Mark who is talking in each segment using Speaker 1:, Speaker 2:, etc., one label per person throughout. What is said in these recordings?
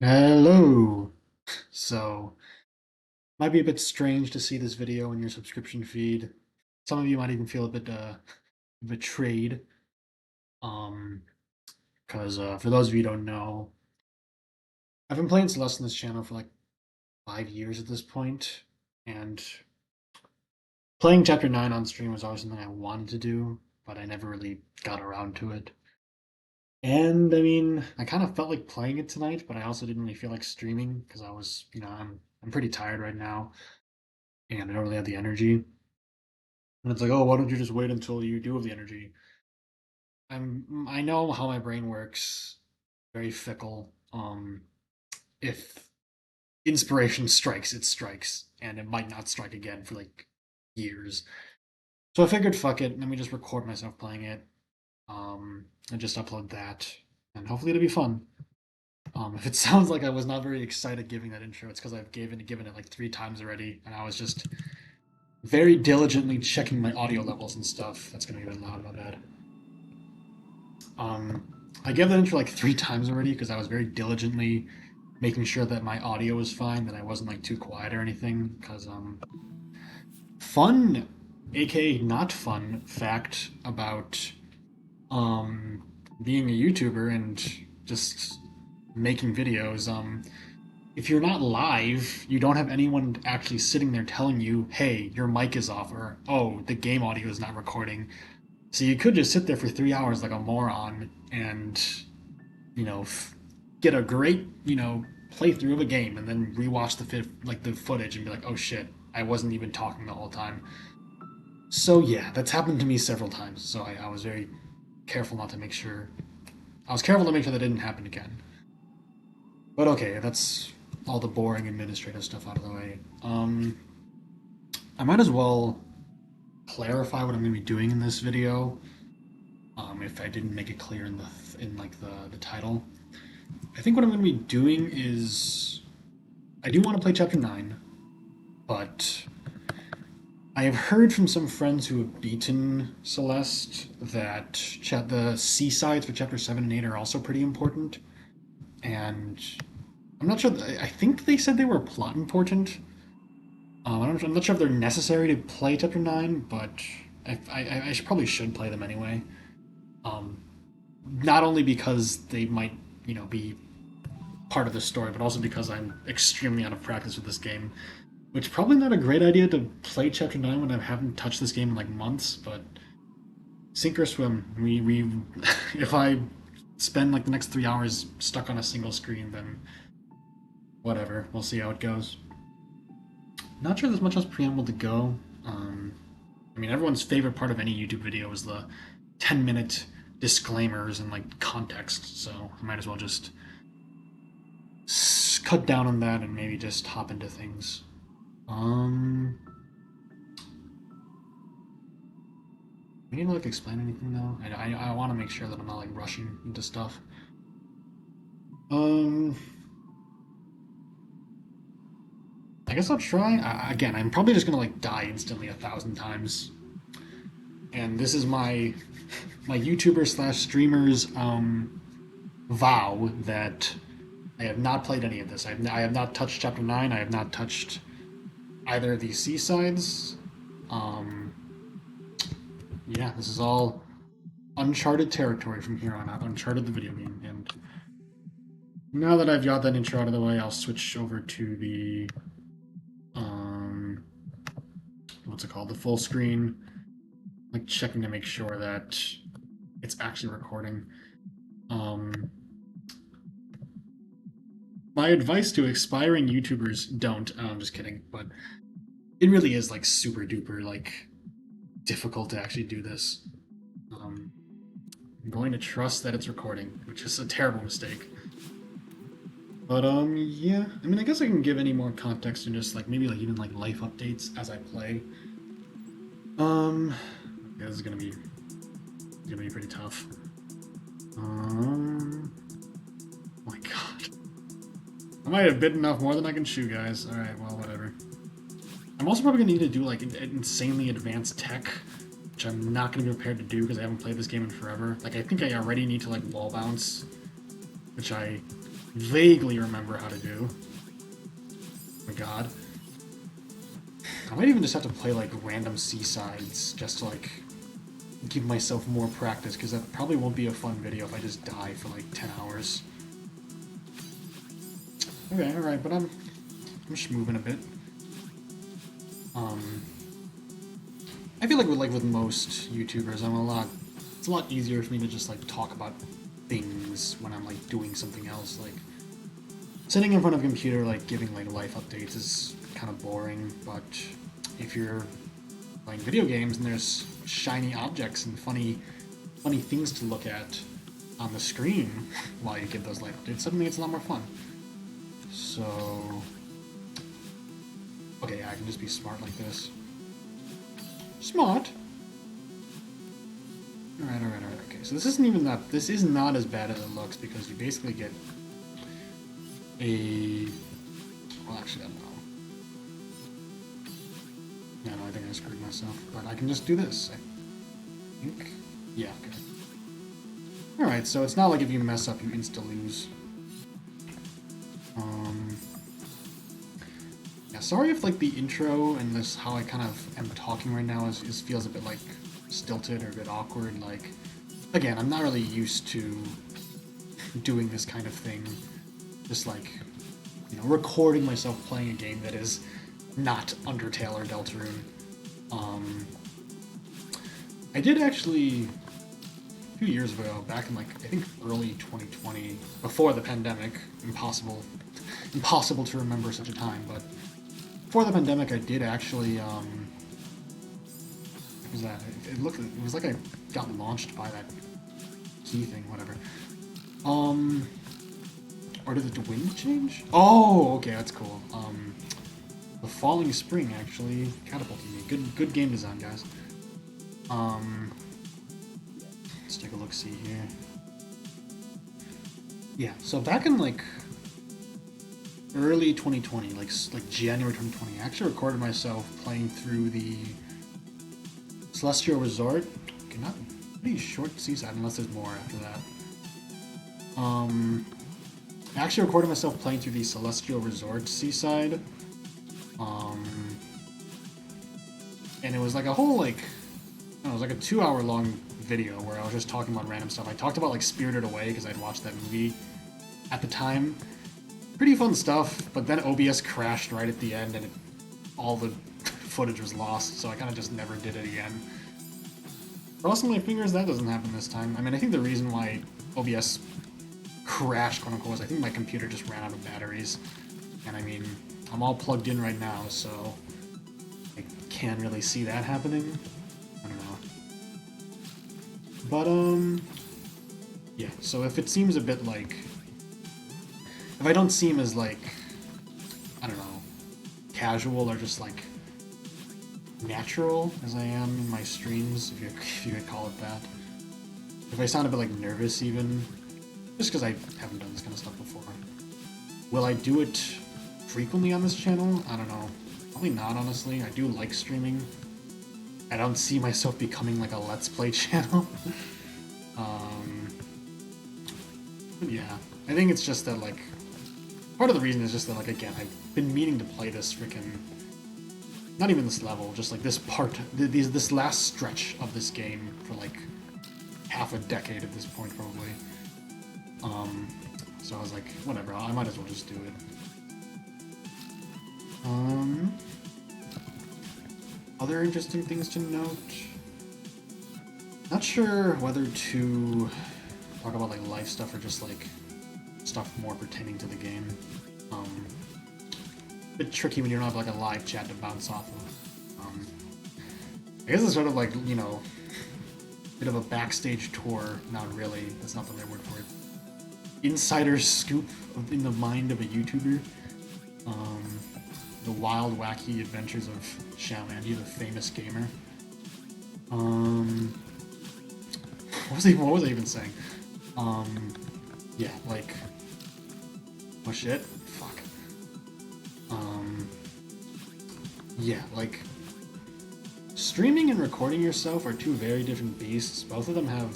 Speaker 1: Hello. So, might be a bit strange to see this video in your subscription feed. Some of you might even feel a bit betrayed. Um, because for those of you who don't know, I've been playing Celeste on this channel for like 5 years at this point, and playing Chapter 9 on stream was always something I wanted to do, but I never really got around to it. And I mean, I kind of felt like playing it tonight, but I also didn't really feel like streaming because I was, I'm pretty tired right now, and I don't really have the energy. And it's like, oh, why don't you just wait until you do have the energy? I know how my brain works. Very fickle. If inspiration strikes, it strikes, and it might not strike again for like years. So I figured, fuck it, let me just record myself playing it, and just upload that, and hopefully it'll be fun. If it sounds like I was not very excited giving that intro, it's because I've given it like 3 times already, and I was just very diligently checking my audio levels and stuff. That's gonna be a bit loud, my bad. Um, I gave that intro like 3 times already because I was very diligently making sure that my audio was fine, that I wasn't like too quiet or anything. Because fun, aka not fun, fact about um being a YouTuber and just making videos. If you're not live, you don't have anyone actually sitting there telling you, "Hey, your mic is off," or "Oh, the game audio is not recording." So you could just sit there for 3 hours like a moron and, you know, get a great, playthrough of a game and then rewatch the footage and be like, oh shit, I wasn't even talking the whole time. So yeah, that's happened to me several times. So I was very careful not to make sure. I was careful to make sure that didn't happen again. But okay, that's all the boring administrative stuff out of the way. I might as well clarify what I'm going to be doing in this video. If I didn't make it clear in the title, I think what I'm going to be doing is I do want to play Chapter 9, but I have heard from some friends who have beaten Celeste that the seasides for Chapter 7 and 8 are also pretty important. And I'm not sure, I think they said they were plot important. I'm not sure if they're necessary to play Chapter 9, but I probably should play them anyway. Um, Not only because they might, be part of the story, but also because I'm extremely out of practice with this game. Which probably not a great idea to play Chapter 9 when I haven't touched this game in like months, but sink or swim. We if I spend like the next 3 hours stuck on a single screen, then whatever. We'll see how it goes. Not sure there's much else preamble to go. I mean, everyone's favorite part of any YouTube video is the 10-minute disclaimers and like context, so I might as well just cut down on that and maybe just hop into things. Um, We need to like explain anything though. I want to make sure that I'm not like rushing into stuff. Um, I guess I'll try. Again, I'm probably just gonna like die instantly 1,000 times. And this is my YouTuber slash streamers vow that I have not played any of this. I have not touched Chapter 9. I have not touched either of these seasides. Um, yeah, this is all uncharted territory from here on out. Uncharted the video game, and now that I've got that intro out of the way, I'll switch over to the um what's it called? The full screen. Like checking to make sure that it's actually recording. Um my advice to aspiring YouTubers, don't. I'm just kidding, but it really is like super duper like difficult to actually do this. Um I'm going to trust that it's recording, which is a terrible mistake. But yeah. I mean, I guess I can give any more context and just like maybe like even like life updates as I play. Yeah, this is gonna be pretty tough. Oh my god. I might have bitten off more than I can chew, guys. Alright, well, whatever. I'm also probably gonna need to do like insanely advanced tech, which I'm not gonna be prepared to do because I haven't played this game in forever. Like, I think I already need to like wall bounce, which I vaguely remember how to do. Oh my god. I might even just have to play like random seasides just to like give myself more practice, because that probably won't be a fun video if I just die for like 10 hours. Okay, alright, but I'm just moving a bit. I feel like with most YouTubers, it's a lot easier for me to just like talk about things when I'm like doing something else. Like sitting in front of a computer, like giving like life updates is kind of boring, but if you're playing video games and there's shiny objects and funny things to look at on the screen while you give those life updates, suddenly it's a lot more fun. So, okay, I can just be smart like this. Smart. Alright, okay. So this isn't even that. This is not as bad as it looks, because you basically get a. Well, actually, I don't know. Yeah, no, I think I screwed myself. But I can just do this. I think. Yeah, okay. Alright, so it's not like if you mess up, you insta lose. Yeah, sorry if like the intro and this how I kind of am talking right now is feels a bit like stilted or a bit awkward. Like, again, I'm not really used to doing this kind of thing. Just like, you know, recording myself playing a game that is not Undertale or Deltarune. I did actually a few years ago, back in like I think early 2020, before the pandemic. Impossible to remember such a time, but before the pandemic, I did actually. What was that? It was like I got launched by that key thing, whatever. Or did the wind change? Oh, okay, that's cool. The falling spring actually catapulted me. Good game design, guys. Let's take a look. See here. Yeah, so back in like early 2020, like January 2020, I actually recorded myself playing through the Celestial Resort. Okay, not pretty short seaside unless there's more after that. I actually recorded myself playing through the Celestial Resort seaside. And it was like a whole like, it was like a 2-hour long video where I was just talking about random stuff. I talked about like Spirited Away because I'd watched that movie at the time. Pretty fun stuff, but then OBS crashed right at the end and all the footage was lost, so I kind of just never did it again. Crossing my fingers that doesn't happen this time. I mean, I think the reason why OBS crashed, quote unquote, was I think my computer just ran out of batteries. And I mean, I'm all plugged in right now, so I can't really see that happening. I don't know. But, yeah, so if it seems a bit like, if I don't seem as like, I don't know, casual or just like natural as I am in my streams, if you could call it that. If I sound a bit like nervous even, just because I haven't done this kind of stuff before. Will I do it frequently on this channel? I don't know. Probably not, honestly. I do like streaming. I don't see myself becoming like a Let's Play channel. But yeah, I think it's just that like, part of the reason is just that like, again, I've been meaning to play this freaking, not even this level, just like this part, this last stretch of this game for like half a decade at this point, probably. So I was like, whatever, I might as well just do it. Other interesting things to note. Not sure whether to talk about like life stuff or just like stuff more pertaining to the game. A bit tricky when you don't have like a live chat to bounce off of. I guess it's sort of like, you know, a bit of a backstage tour. Not really, that's not the right word for it. Insider scoop in the mind of a YouTuber. The wild, wacky adventures of Shamandy, the famous gamer. What was I even saying? Yeah, like, oh shit, fuck. Yeah, like, streaming and recording yourself are two very different beasts. Both of them have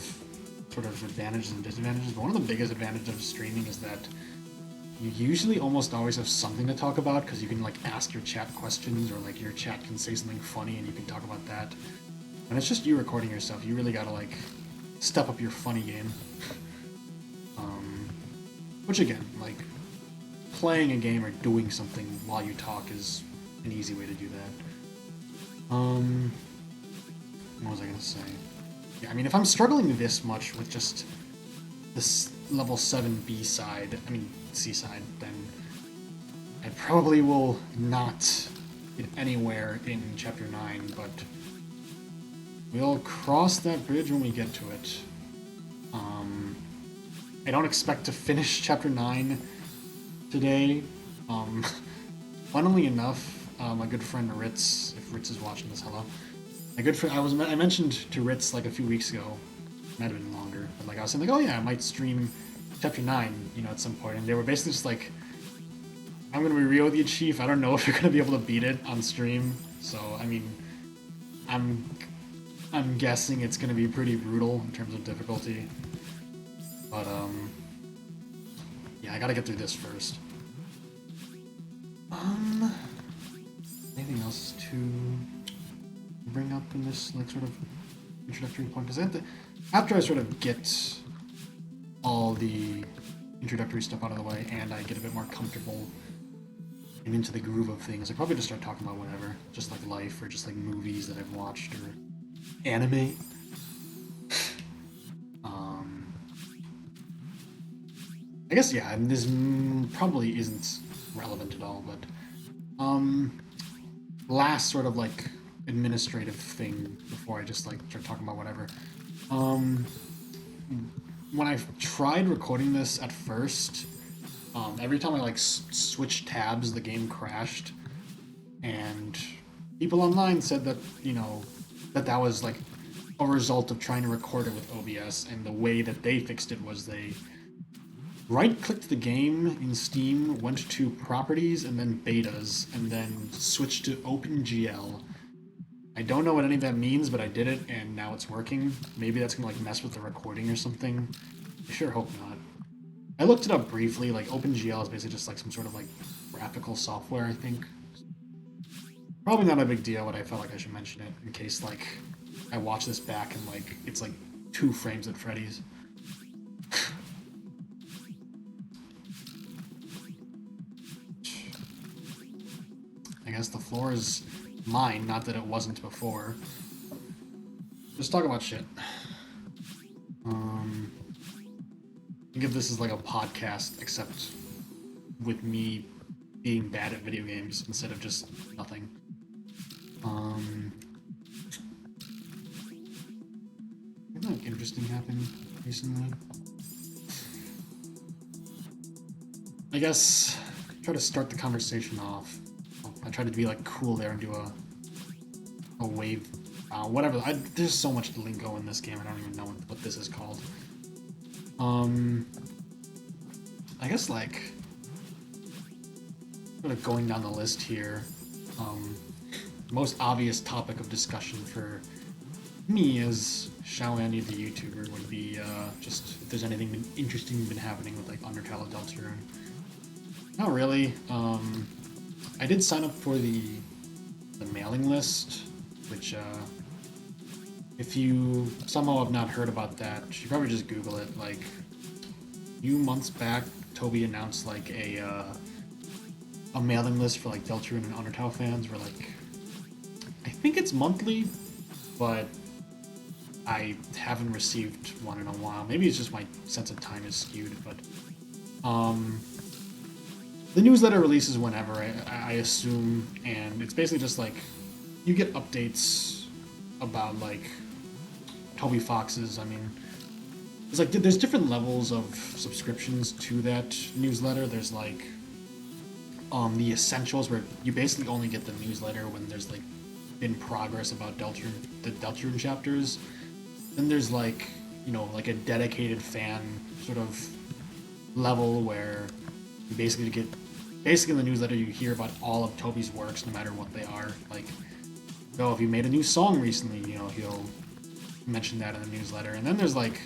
Speaker 1: sort of advantages and disadvantages, but one of the biggest advantages of streaming is that you usually almost always have something to talk about because you can like ask your chat questions or like your chat can say something funny and you can talk about that. When it's just you recording yourself, you really gotta like step up your funny game. Which again, like playing a game or doing something while you talk is an easy way to do that. What was I gonna say? Yeah, I mean, if I'm struggling this much with just this level 7 B side, I mean C side, then I probably will not get anywhere in Chapter 9, but we'll cross that bridge when we get to it. I don't expect to finish Chapter 9 today. Funnily enough, my good friend Ritz, if Ritz is watching this, hello. My good friend, I mentioned to Ritz like a few weeks ago, might have been longer, but like I was saying like, oh yeah, I might stream Chapter 9, at some point, and they were basically just like, I'm gonna be real with you, Chief. I don't know if you're gonna be able to beat it on stream. So I mean, I'm guessing it's gonna be pretty brutal in terms of difficulty. But yeah, I gotta get through this first. Anything else to bring up in this like sort of introductory point? Because after I sort of get all the introductory stuff out of the way and I get a bit more comfortable and into the groove of things, I probably just start talking about whatever, just like life or just like movies that I've watched or anime. I guess yeah, and this probably isn't relevant at all, but last sort of like administrative thing before I just like start talking about whatever. When I tried recording this at first, every time I like switched tabs, the game crashed, and people online said that that was like a result of trying to record it with OBS, and the way that they fixed it was they right-clicked the game in Steam, went to Properties and then Betas, and then switched to OpenGL. I don't know what any of that means, but I did it, and now it's working. Maybe that's gonna like mess with the recording or something. I sure hope not. I looked it up briefly. Like OpenGL is basically just like some sort of like graphical software, I think. Probably not a big deal, but I felt like I should mention it in case like I watch this back and like it's like 2 frames at Freddy's. I guess the floor is mine, not that it wasn't before. Just talk about shit. Think of this as like a podcast, except with me being bad at video games instead of just nothing. Anything interesting happened recently? I guess try to start the conversation off. I tried to be like cool there and do a wave, whatever. There's so much lingo in this game. I don't even know what this is called. I guess like sort of going down the list here. Most obvious topic of discussion for me as Shaoandy the YouTuber would be just if there's anything interesting been happening with like Untitled Chapter. Not really. I did sign up for the mailing list, which if you somehow have not heard about that, you should probably just Google it. Like a few months back, Toby announced like a mailing list for like Deltarune and Undertale fans where like I think it's monthly, but I haven't received one in a while. Maybe it's just my sense of time is skewed, but the newsletter releases whenever, I assume, and it's basically just like you get updates about like Toby Fox's. I mean, it's like there's different levels of subscriptions to that newsletter. There's like the essentials where you basically only get the newsletter when there's like been progress about the Deltarune chapters. Then there's like like a dedicated fan sort of level where you basically get in the newsletter you hear about all of Toby's works no matter what they are. Like, if you made a new song recently, he'll mention that in the newsletter. And then there's like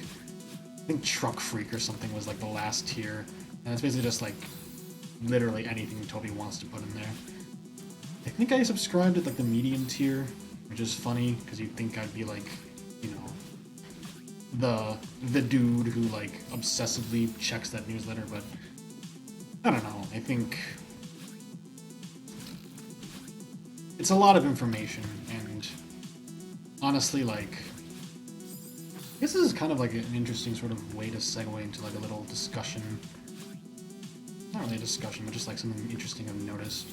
Speaker 1: I think Truck Freak or something was like the last tier, and it's basically just like literally anything Toby wants to put in there. I think I subscribed to like the medium tier, which is funny because you'd think I'd be like, you know, the dude who like obsessively checks that newsletter, but I don't know. I think it's a lot of information, and honestly, like, I guess this is kind of like an interesting sort of way to segue into like a little discussion. Not really a discussion, but just like something interesting I've noticed.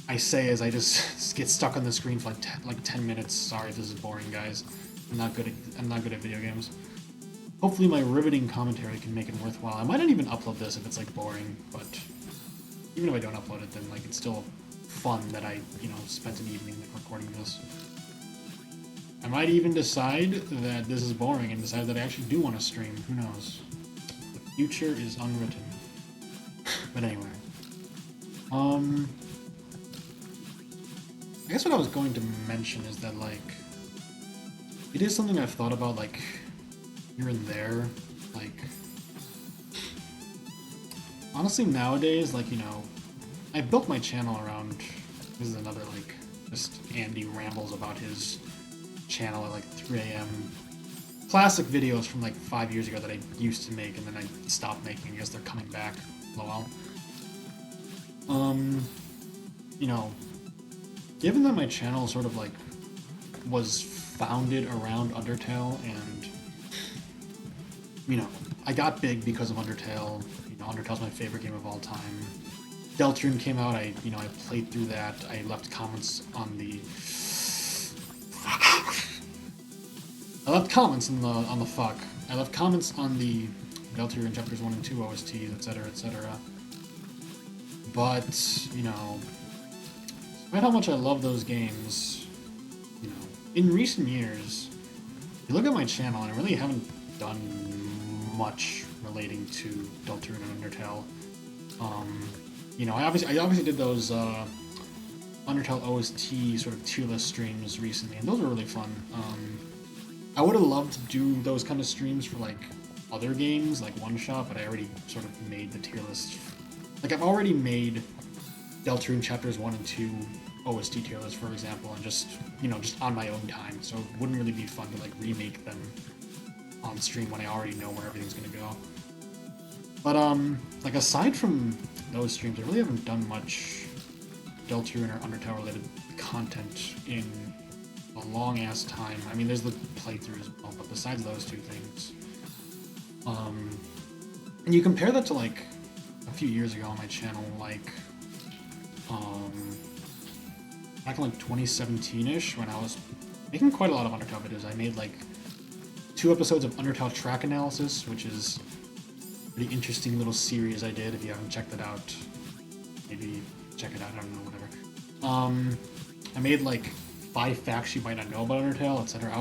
Speaker 1: I say as I just get stuck on the screen for like 10 minutes. Sorry if this is boring, guys. I'm not good at video games. Hopefully my riveting commentary can make it worthwhile. I might not even upload this if it's like boring, but even if I don't upload it, then like it's still fun that I, you know, spent an evening like, recording this. I might even decide that this is boring and decide that I actually do want to stream. Who knows? The future is unwritten. But anyway. I guess what I was going to mention is that, like, it is something I've thought about, like, here and there. Like, honestly, nowadays, like, you know, I built my channel around, this is another, like, just Andy rambles about his channel at, like, 3 a.m. Classic videos from, like, 5 years ago that I used to make, and then I stopped making. I guess they're coming back. Lol. You know, given that my channel sort of, like, was founded around Undertale, and, you know, I got big because of Undertale. You know, Undertale's my favorite game of all time. Deltarune came out, I played through that. I left comments on the... I left comments on the fuck. I left comments on the Deltarune Chapters 1 and 2 OSTs, etc., etc. But, you know, despite how much I love those games, you know, in recent years, you look at my channel, and I really haven't done much relating to Deltarune and Undertale. You know, I obviously did those Undertale OST sort of tier list streams recently, and those were really fun. I would have loved to do those kind of streams for like other games, like One Shot, but I already sort of made the tier list. Like, I've already made Deltarune Chapters 1 and 2 OST tier list, for example, and just, you know, just on my own time, so it wouldn't really be fun to like remake them on stream when I already know where everything's gonna go. But like, aside from those streams, I really haven't done much Deltarune or Undertale related content in a long ass time. I mean, there's the playthrough as well, but besides those two things, and you compare that to like a few years ago on my channel, like back in like 2017-ish, when I was making quite a lot of Undertale videos. I made like 2 episodes of Undertale track analysis, which is a pretty interesting little series I did. If you haven't checked it out, maybe check it out. I don't know, whatever. I made like 5 facts you might not know about Undertale, etc.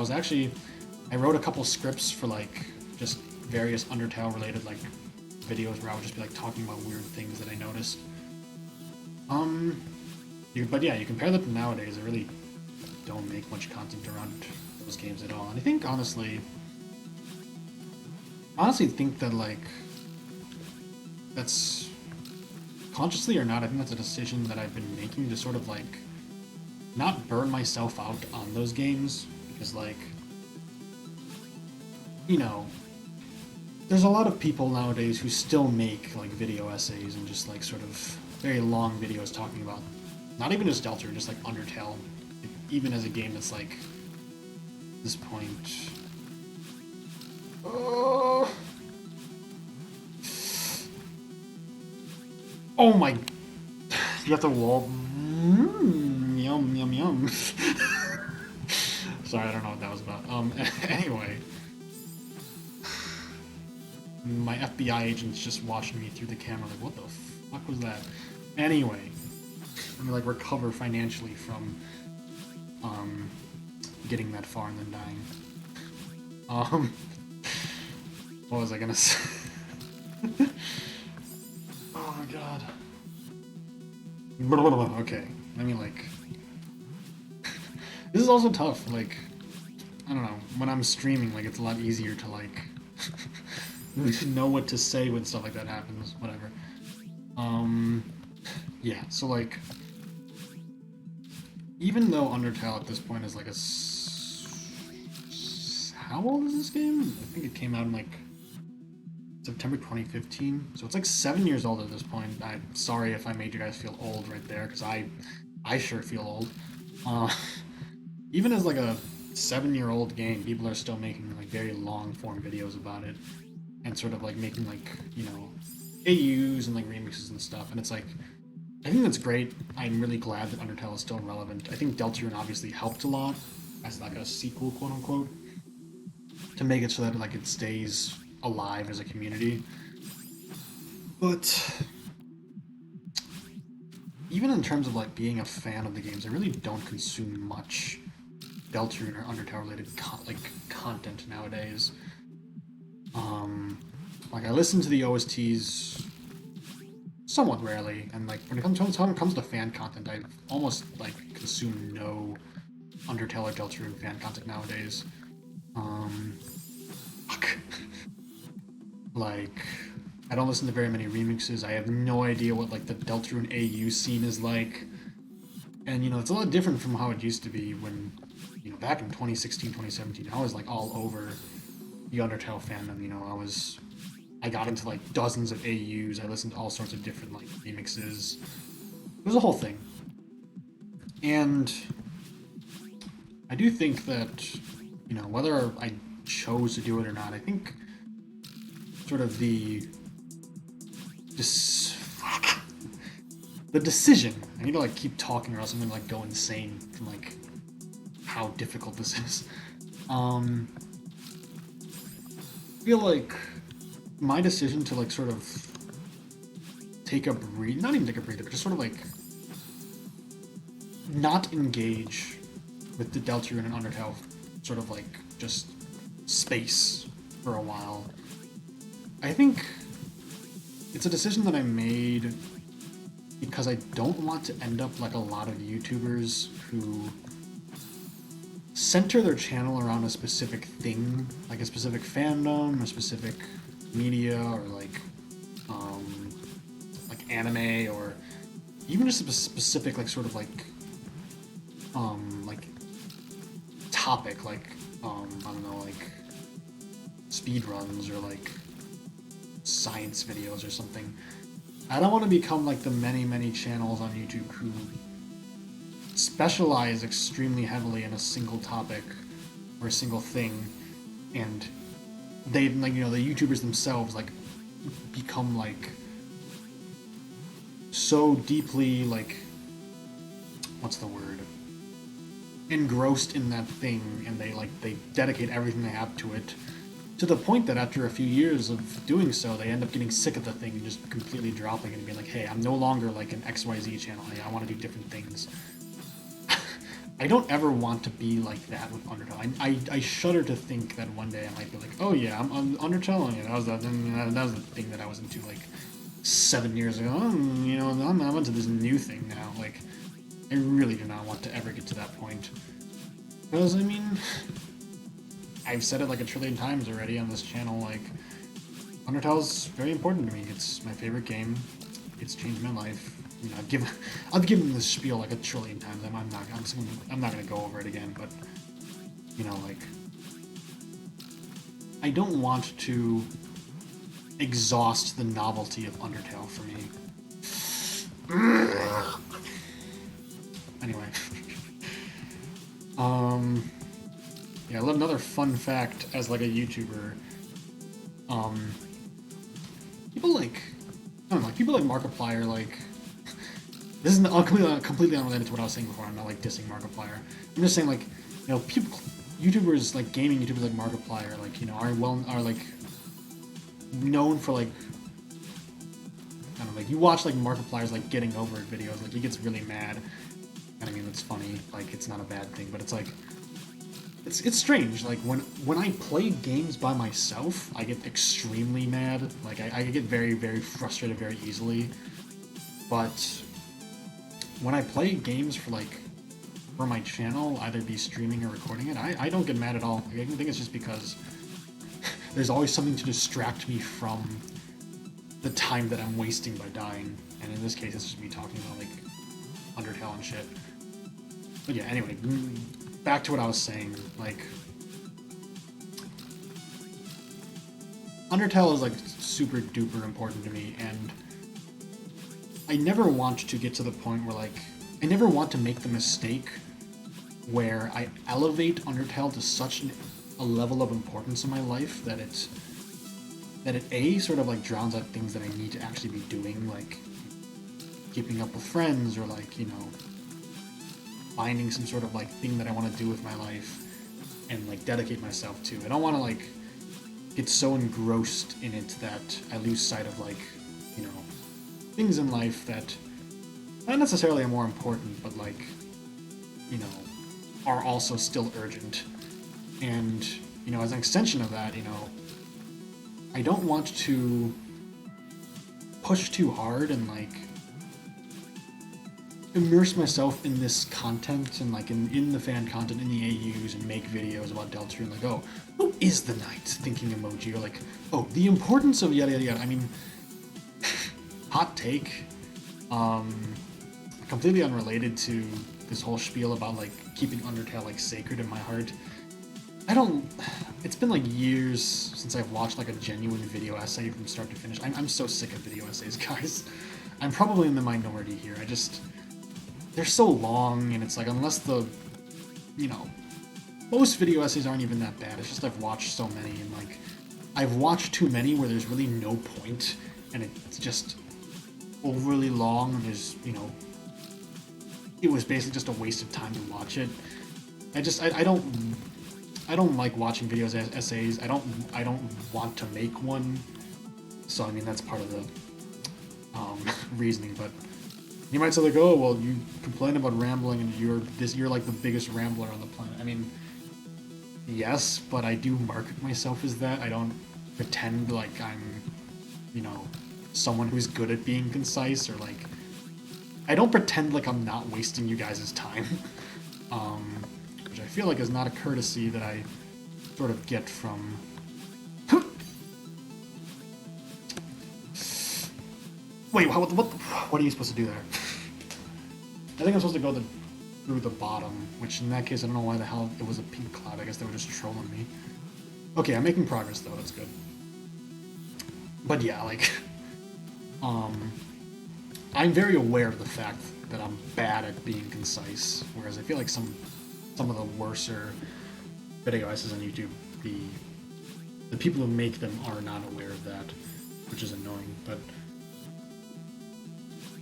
Speaker 1: I wrote a couple scripts for like just various Undertale related like videos where I would just be like talking about weird things that I noticed. But yeah, you compare that to nowadays, I really don't make much content around those games at all. And I think honestly think that like that's consciously or not, I think that's a decision that I've been making to sort of like not burn myself out on those games, because like, you know, there's a lot of people nowadays who still make like video essays and just like sort of very long videos talking about not even just Deltarune, just like Undertale, even as a game that's like at this point. Oh my! You have to wall. Yum yum yum. Sorry, I don't know what that was about. Anyway. My FBI agent's just watching me through the camera like, what the fuck was that? Anyway, let me like recover financially from getting that far and then dying. What was I gonna say? Oh my god. Okay, I mean, like, this is also tough, like, I don't know, when I'm streaming, like, it's a lot easier to like know what to say when stuff like that happens, whatever. Um, yeah, so like, even though Undertale at this point is like how old is this game? I think it came out in like September 2015, so it's like 7 years old at this point. I'm sorry if I made you guys feel old right there, because I sure feel old. Uh, even as like a 7-year-old game, people are still making like very long form videos about it, and sort of like making like AUs and like remixes and stuff. And it's like I think that's great. I'm really glad that Undertale is still relevant. I think Deltarune obviously helped a lot as like a sequel, quote unquote, to make it so that like it stays alive as a community. But even in terms of like being a fan of the games, I really don't consume much Deltarune or Undertale related content nowadays. Like I listen to the OSTs somewhat rarely, and like when it comes to fan content, I've almost like consumed no Undertale or Deltarune fan content nowadays. Um, like I don't listen to very many remixes. I have no idea what like the Deltarune AU scene is like, and it's a lot different from how it used to be when back in 2016, 2017. I was like all over the Undertale fandom. I got into like dozens of AUs. I listened to all sorts of different like remixes. It was a whole thing. And I do think that, whether I chose to do it or not, I think sort of the decision. I need to like keep talking or else I'm gonna like go insane from like how difficult this is. I feel like my decision to like sort of take a breathe, not even take a breather, but just sort of like not engage with the Deltarune and Undertale sort of like just space for a while. I think it's a decision that I made because I don't want to end up like a lot of YouTubers who center their channel around a specific thing, like a specific fandom, a specific media, or like anime, or even just a specific like sort of like topic, like I don't know, like speed runs or like science videos or something. I don't want to become like the many channels on YouTube who specialize extremely heavily in a single topic or a single thing, and they like the YouTubers themselves like become like so deeply like what's the word engrossed in that thing, and they dedicate everything they have to it, to the point that after a few years of doing so, they end up getting sick of the thing and just completely dropping it and being like, hey, I'm no longer like an XYZ channel. I want to do different things. I don't ever want to be like that with Undertale. I shudder to think that one day I might be like, oh yeah, I'm Undertale, and that was the thing that I was into like 7 years ago. I'm into this new thing now. Like, I really do not want to ever get to that point. Because, I mean, I've said it like a trillion times already on this channel, like, Undertale's very important to me. It's my favorite game. It's changed my life. I've given this spiel like a trillion times. I'm not gonna go over it again, but, like, I don't want to exhaust the novelty of Undertale for me. Anyway. Yeah, another fun fact as like a YouTuber. People like, I don't know, like people like Markiplier, like, this is completely unrelated to what I was saying before. I'm not like dissing Markiplier. I'm just saying like, people, YouTubers like gaming YouTubers like Markiplier, like are like known for like, I don't know, like you watch like Markiplier's like getting over it videos, like he gets really mad. And I mean, it's funny, like it's not a bad thing, but it's like, it's strange. Like when I play games by myself, I get extremely mad. Like I get very frustrated very easily. But when I play games for my channel, either be streaming or recording it, I don't get mad at all. I think it's just because there's always something to distract me from the time that I'm wasting by dying. And in this case, it's just me talking about like Undertale and shit. But yeah, anyway, back to what I was saying. Like, Undertale is like super duper important to me, and I never want to get to the point where like I never want to make the mistake where I elevate Undertale to such a level of importance in my life that it A, sort of like drowns out things that I need to actually be doing, like keeping up with friends or like, you know, finding some sort of like thing that I want to do with my life and like dedicate myself to. I don't want to like get so engrossed in it that I lose sight of like, you know, things in life that not necessarily are more important, but like, you know, are also still urgent. And, you know, as an extension of that, you know, I don't want to push too hard and like immerse myself in this content and like in the fan content, in the AUs, and make videos about Deltarune, like, oh, who is the knight thinking emoji, or like, oh, the importance of yada yada yada. I mean, hot take, completely unrelated to this whole spiel about like keeping Undertale like sacred in my heart. It's been like years since I've watched like a genuine video essay from start to finish. I'm so sick of video essays, guys. I'm probably in the minority here. They're so long, and it's like, unless you know, most video essays aren't even that bad. It's just I've watched so many, and like, I've watched too many where there's really no point, and it's just overly long, and there's, you know, it was basically just a waste of time to watch it. I don't like watching videos as essays. I don't want to make one. So I mean, that's part of the reasoning. But you might say like, oh well, you complain about rambling and you're like the biggest rambler on the planet. I mean, yes, but I do market myself as that. I don't pretend like I'm, you know, someone who's good at being concise, or like I don't pretend like I'm not wasting you guys' time. Which I feel like is not a courtesy that I sort of get from. Wait, what are you supposed to do there? I think I'm supposed to go through the bottom, which in that case I don't know why the hell it was a pink cloud. I guess they were just trolling me. Okay, I'm making progress though. That's good. But yeah, like, I'm very aware of the fact that I'm bad at being concise, whereas I feel like some of the worser video essays on YouTube, the people who make them are not aware of that, which is annoying. But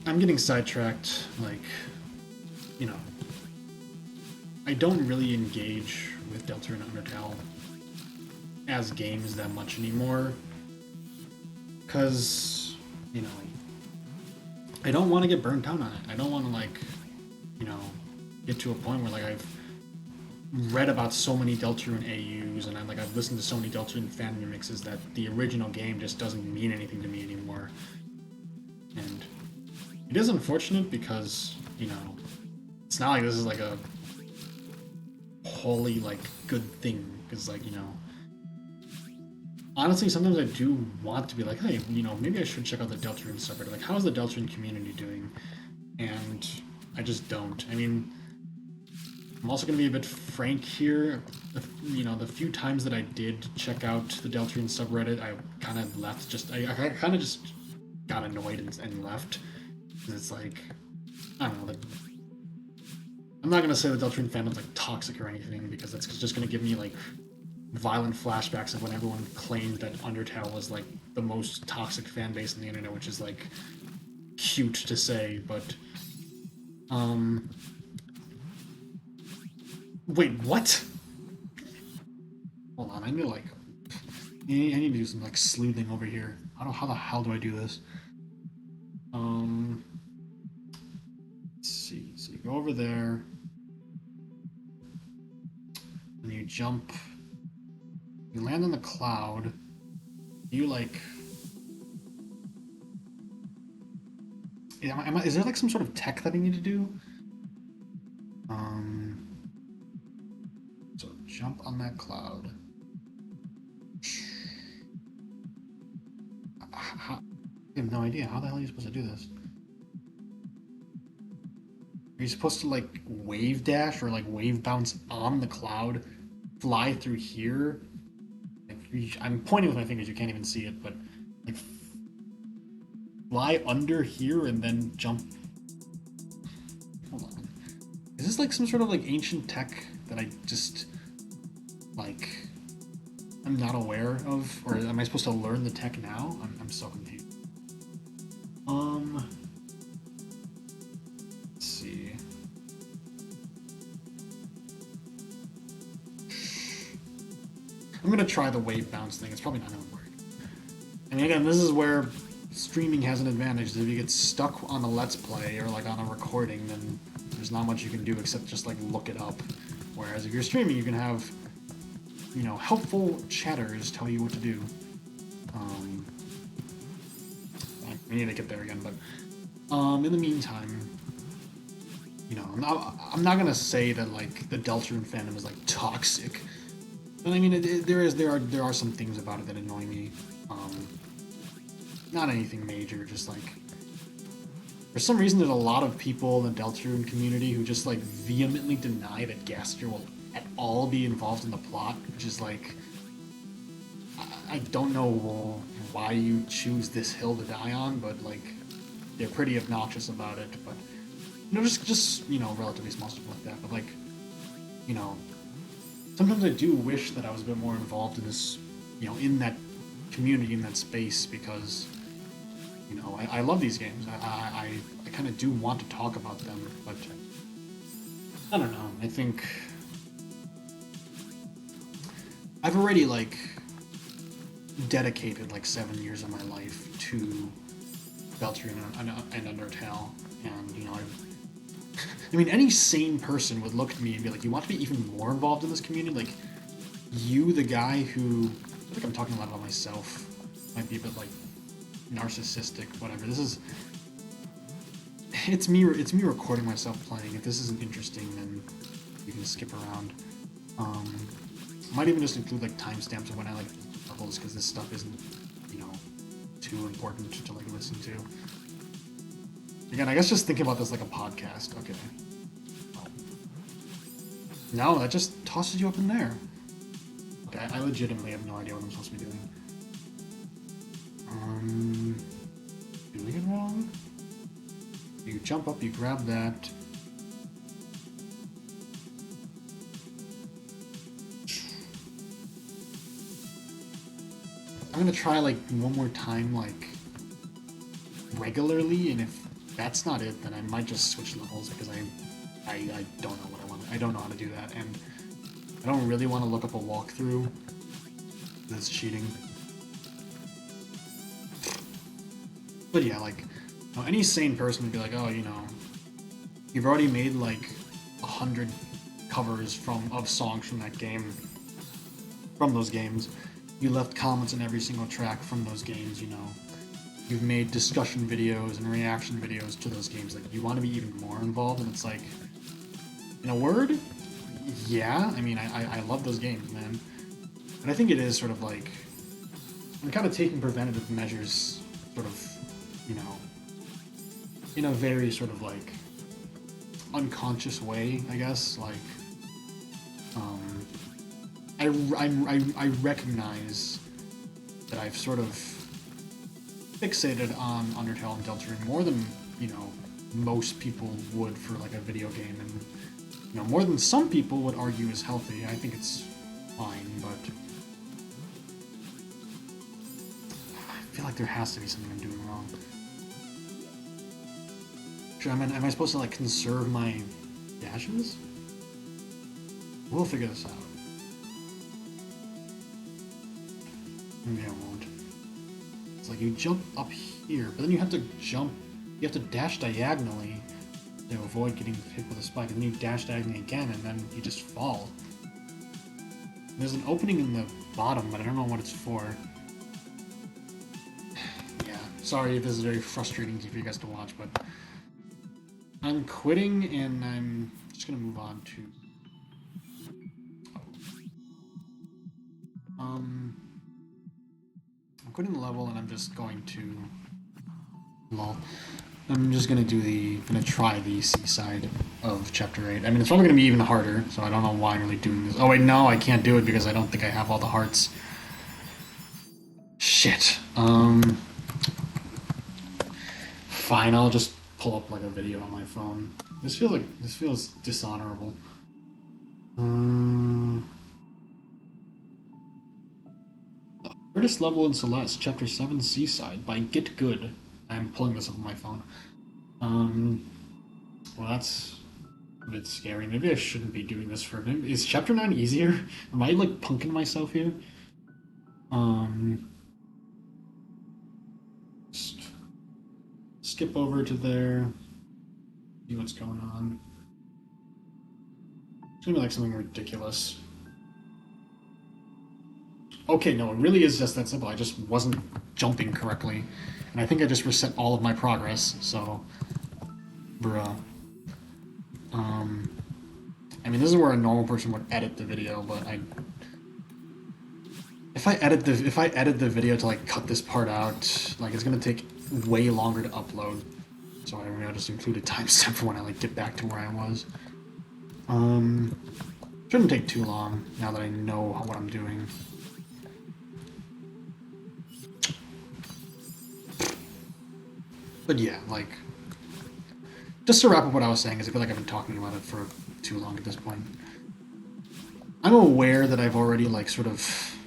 Speaker 1: I'm getting sidetracked. Like, you know, I don't really engage with Deltarune and Undertale as games that much anymore, because, you know, I don't want to get burnt out on it. I don't want to, like, you know, get to a point where like I've read about so many Deltarune AUs and I've listened to so many Deltarune fan remixes that the original game just doesn't mean anything to me anymore. And it is unfortunate because, you know, it's not like this is like a wholly like good thing, because like, you know, honestly sometimes I do want to be like, hey, you know, maybe I should check out the Deltarune subreddit. Like, how's the Deltarune community doing? And I just don't. I mean, I'm also going to be a bit frank here. You know, the few times that I did check out the Deltarune subreddit, I kind of left. I kind of just got annoyed and left. Because it's like, I don't know. I'm not going to say the Deltarune fandom's like toxic or anything, because that's just going to give me like violent flashbacks of when everyone claimed that Undertale was like the most toxic fan base on the internet, which is like cute to say, but wait, what? Hold on, I need to do some like sleuthing over here. I don't know how the hell do I do this. Let's see. So you go over there, and you jump. You land on the cloud. You like. Is there like some sort of tech that I need to do? So jump on that cloud. have no idea. How the hell are you supposed to do this? Are you supposed to like wave dash or like wave bounce on the cloud, fly through here? Like, I'm pointing with my fingers. You can't even see it, but like fly under here and then jump. Hold on. Is this like some sort of like ancient tech that I just like I'm not aware of, or am I supposed to learn the tech now? I'm so confused. Let's see. I'm gonna try the wave bounce thing. It's probably not gonna work. I mean, again, this is where streaming has an advantage. If you get stuck on a let's play or like on a recording, then there's not much you can do except just like look it up. Whereas if you're streaming, you can have, you know, helpful chatters tell you what to do. We need to get there again, but in the meantime, you know, I'm not gonna say that like the Deltarune fandom is like toxic, but I mean there are some things about it that annoy me. Not anything major, just like for some reason there's a lot of people in the Deltarune community who just like vehemently deny that Gaster will at all be involved in the plot, which is like I don't know why you choose this hill to die on, but like they're pretty obnoxious about it. But you know, just you know, relatively small stuff like that. But like, you know, sometimes I do wish that I was a bit more involved in this, you know, in that community, in that space, because you know I love these games. I kind of do want to talk about them, but I don't know. I think I've already like dedicated like 7 years of my life to Deltarune and Undertale, and you know, I mean, any sane person would look at me and be like, "You want to be even more involved in this community? Like, you, the guy who I think I'm talking a lot about myself, might be a bit like narcissistic, whatever. This is it's me recording myself playing. If this isn't interesting, then you can skip around. Might even just include like timestamps of when I like levels, because this stuff isn't, you know, too important to like listen to. Again, I guess just thinking about this like a podcast. Okay. No, that just tosses you up in there. Okay, I legitimately have no idea what I'm supposed to be doing. Doing it wrong? You jump up, you grab that. I'm gonna try like one more time, like regularly, and if that's not it, then I might just switch levels, because I don't know what I want. I don't know how to do that, and I don't really want to look up a walkthrough. That's cheating. But yeah, like, you know, any sane person would be like, oh, you know, you've already made like 100 covers of songs from that game, from those games. You left comments on every single track from those games, you know. You've made discussion videos and reaction videos to those games. Like, you want to be even more involved, and it's like, in a word, yeah. I mean, I love those games, man. But I think it is sort of like, I'm kind of taking preventative measures, sort of, you know, in a very sort of like unconscious way, I guess. Like, I recognize that I've sort of fixated on Undertale and Deltarune more than, you know, most people would for like a video game, and you know, more than some people would argue is healthy. I think it's fine, but I feel like there has to be something I'm doing wrong. Sure, am I supposed to like conserve my dashes? We'll figure this out. Maybe I won't. It's like you jump up here, but then you have to dash diagonally to avoid getting hit with a spike, and then you dash diagonally again, and then you just fall. There's an opening in the bottom, but I don't know what it's for. Yeah, sorry if this is very frustrating for you guys to watch, but I'm quitting, and I'm just gonna move on to I'm quitting the level, and I'm just going to Lol. I'm just gonna try the seaside of chapter 8. I mean, it's probably gonna be even harder, so I don't know why I'm really doing this. Oh wait, no, I can't do it because I don't think I have all the hearts. Shit. Fine, I'll just pull up like a video on my phone. This feels dishonorable. Hardest level in Celeste, chapter 7, Seaside by Get Good. I'm pulling this up on my phone. Well, that's a bit scary. Maybe I shouldn't be doing this for him. Is chapter 9 easier? Am I like punking myself here? Just skip over to there. See what's going on. It's gonna be like something ridiculous. Okay, no, it really is just that simple. I just wasn't jumping correctly. And I think I just reset all of my progress, so... Bruh. I mean, this is where a normal person would edit the video, but if I edit the video to like cut this part out, like it's gonna take way longer to upload. So I'll just include a timestamp for when I like get back to where I was. Shouldn't take too long now that I know what I'm doing. But yeah, like, just to wrap up what I was saying, because I feel like I've been talking about it for too long at this point. I'm aware that I've already, like, sort of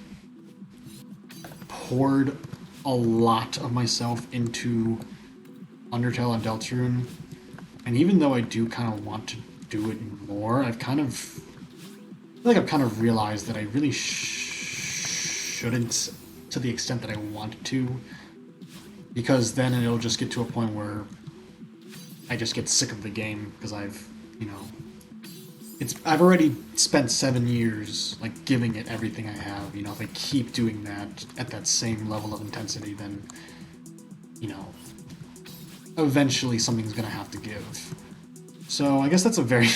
Speaker 1: poured a lot of myself into Undertale and Deltarune, and even though I do kind of want to do it more, I've kind of... I feel like I've kind of realized that I really shouldn't to the extent that I want to, because then it'll just get to a point where I just get sick of the game because I've already spent 7 years like giving it everything I have. If I keep doing that at that same level of intensity, then eventually something's gonna have to give. So I guess that's a very,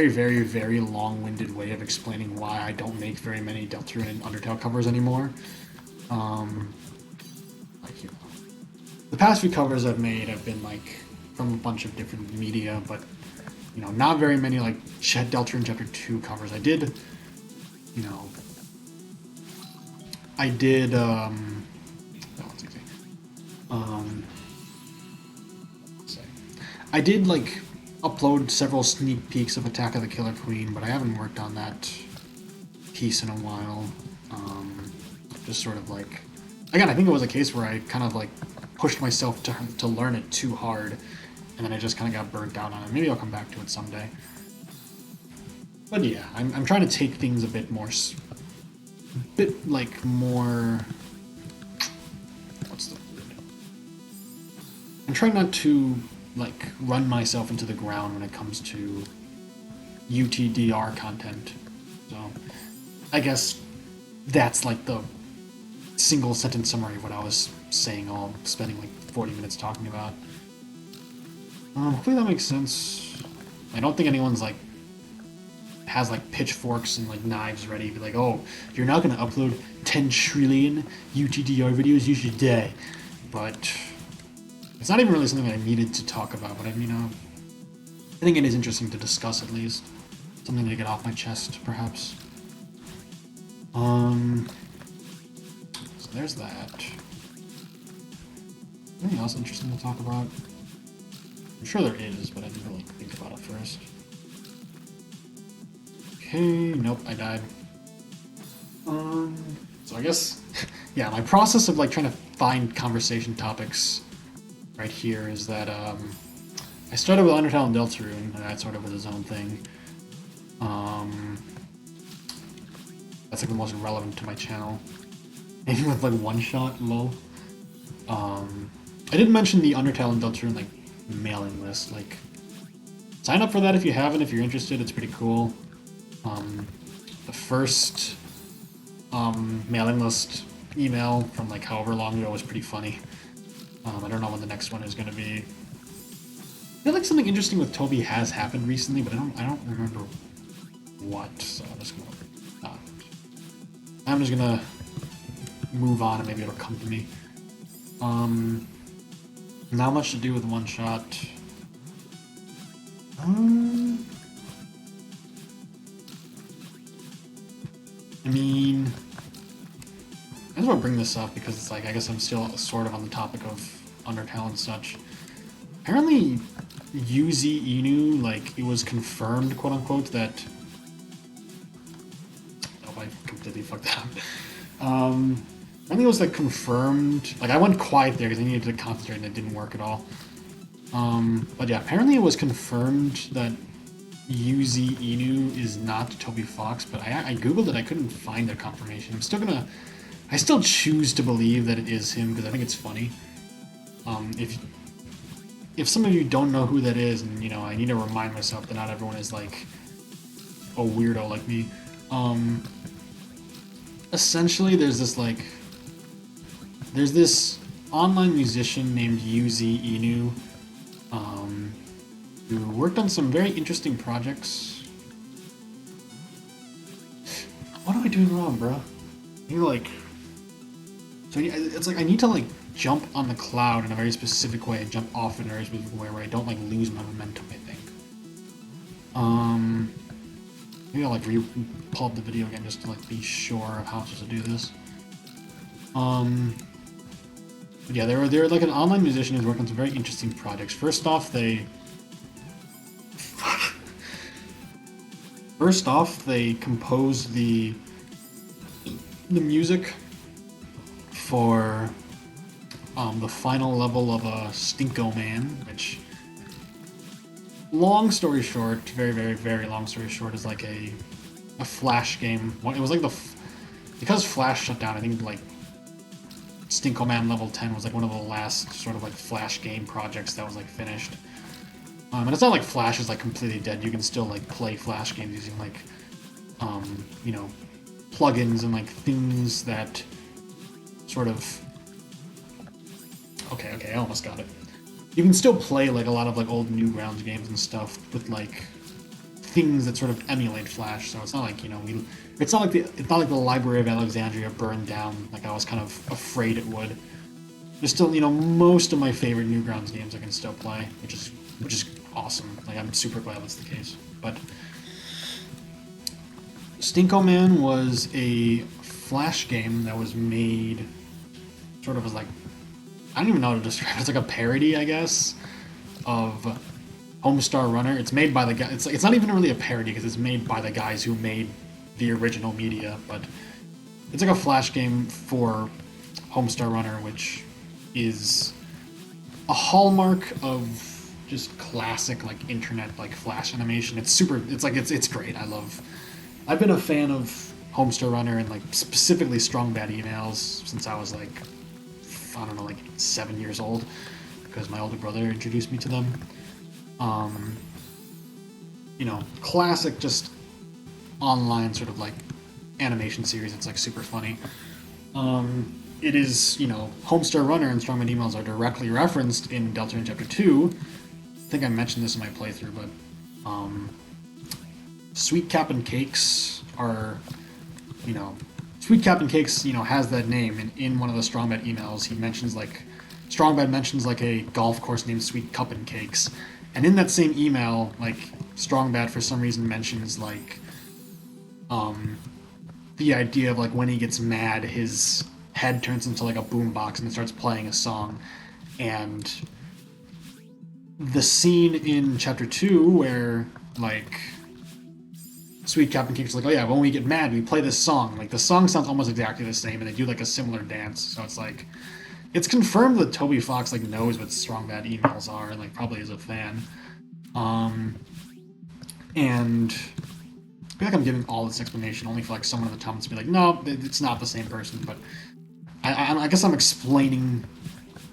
Speaker 1: very, very long-winded way of explaining why I don't make very many Deltarune and Undertale covers anymore. The past few covers I've made have been like from a bunch of different media, but not very many like Deltarune Chapter 2 covers. I did I did like upload several sneak peeks of Attack of the Killer Queen, but I haven't worked on that piece in a while. Just sort of like, again, I think it was a case where I kind of like pushed myself to learn it too hard, and then I just kind of got burnt out on it. Maybe I'll come back to it someday. But yeah, I'm trying to take things a bit more, what's the word? I'm trying not to like run myself into the ground when it comes to UTDR content. So I guess that's like the single sentence summary of what I was saying, all spending like 40 minutes talking about. Hopefully that makes sense. I don't think anyone's like has like pitchforks and like knives ready to be like, oh, if you're not gonna upload 10 trillion UTDR videos, you should die. But it's not even really something I needed to talk about, but I think it is interesting to discuss at least. Something to get off my chest, perhaps. So there's that. Anything else interesting to talk about? I'm sure there is, but I didn't really think about it first. Okay, nope, I died. So I guess, yeah, my process of like trying to find conversation topics right here is that I started with Undertale and Deltarune, and that sort of was its own thing. That's like the most relevant to my channel. Maybe with like one shot, lol. I didn't mention the Undertale and Deltarune like mailing list. Like, sign up for that if you haven't. If you're interested, it's pretty cool. The first mailing list email from like however long ago was pretty funny. I don't know when the next one is going to be. I feel like something interesting with Toby has happened recently, but I don't remember what. So I'm just gonna move on and maybe it'll come to me. Not much to do with one shot. Um, I mean, I just want to bring this up because it's like I guess I'm still sort of on the topic of Undertale and such. Apparently, Yuzi Inu, like it was confirmed, quote unquote, that. Oh, I completely fucked that up. Apparently, it was like confirmed. Like I went quiet there because I needed to concentrate and it didn't work at all. But yeah, apparently it was confirmed that Yuzi Inu is not Toby Fox, but I googled it, I couldn't find a confirmation. I still choose to believe that it is him because I think it's funny. If some of you don't know who that is, and you know, I need to remind myself that not everyone is like a weirdo like me. Essentially, there's this online musician named Yuzi Inu, who worked on some very interesting projects. What am I doing wrong, bro? You're like, so it's like I need to like jump on the cloud in a very specific way and jump off in a very specific way where I don't like lose my momentum. I think. Maybe I'll like pull up the video again just to like be sure of how I'm supposed to do this. But yeah, they're like an online musician who's worked on some very interesting projects. First off, they composed the music for the final level of a Stinko Man, which, long story short, very, very, very long story short, is like a Flash game. It was like because Flash shut down, I think like Stinko Man Level 10 was like one of the last sort of like Flash game projects that was like finished. And it's not like Flash is like completely dead. You can still like play Flash games using like, you know, plugins and like things that sort of. Okay, I almost got it. You can still play like a lot of like old Newgrounds games and stuff with like things that sort of emulate Flash. So it's not like it's not like the Library of Alexandria burned down. Like I was kind of afraid it would. There's still most of my favorite Newgrounds games I can still play, which is awesome. Like I'm super glad that's the case. But Stinko Man was a Flash game that was made sort of as like, I don't even know how to describe it. It's like a parody, I guess, of Homestar Runner. It's made by the guy. It's not even really a parody because it's made by the guys who made the original media. But it's like a Flash game for Homestar Runner, which is a hallmark of just classic like internet like Flash animation. It's great. I've been a fan of Homestar Runner and like specifically Strong Bad Emails since I was like, I don't know, like 7 years old, because my older brother introduced me to them. Classic just online sort of like animation series. It's like super funny. It is, Homestar Runner and Strong Bad Emails are directly referenced in Deltarune Chapter 2. I think I mentioned this in my playthrough, but Sweet Cap and Cakes are, Sweet Cap and Cakes, has that name, and in one of the Strong Bad emails, he mentions Strong Bad mentions like a golf course named Sweet Cup and Cakes, and in that same email, like Strong Bad for some reason mentions like, the idea of like when he gets mad, his head turns into like a boombox and it starts playing a song, and the scene in Chapter 2 where like Sweet Captain Cake's like, oh yeah, when we get mad, we play this song. Like the song sounds almost exactly the same, and they do like a similar dance. So it's like, it's confirmed that Toby Fox like knows what Strong Bad Emails are, and like probably is a fan. And I feel like I'm giving all this explanation only for like someone in the comments to be like, no, it's not the same person. But I guess I'm explaining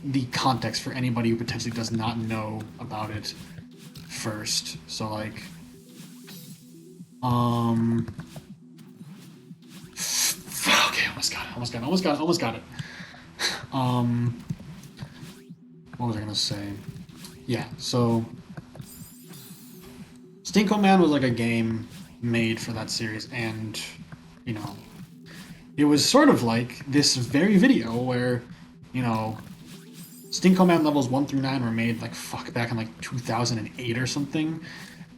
Speaker 1: the context for anybody who potentially does not know about it first. So like. Okay, almost got it. What was I gonna say? Yeah, so Stinko Man was like a game made for that series, and it was sort of like this very video where, Sting Command levels 1 through 9 were made like fuck back in like 2008 or something,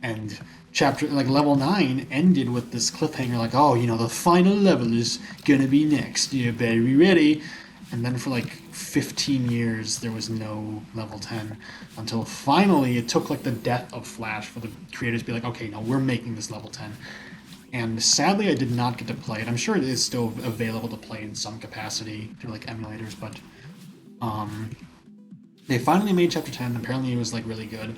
Speaker 1: and chapter like level 9 ended with this cliffhanger like, oh, you know, the final level is gonna be next, you better be ready. And then for like 15 years there was no level 10 until finally it took like the death of Flash for the creators to be like, okay, no, we're making this level 10. And sadly I did not get to play it. I'm sure it is still available to play in some capacity through like emulators, but um, they finally made chapter 10. Apparently it was like really good,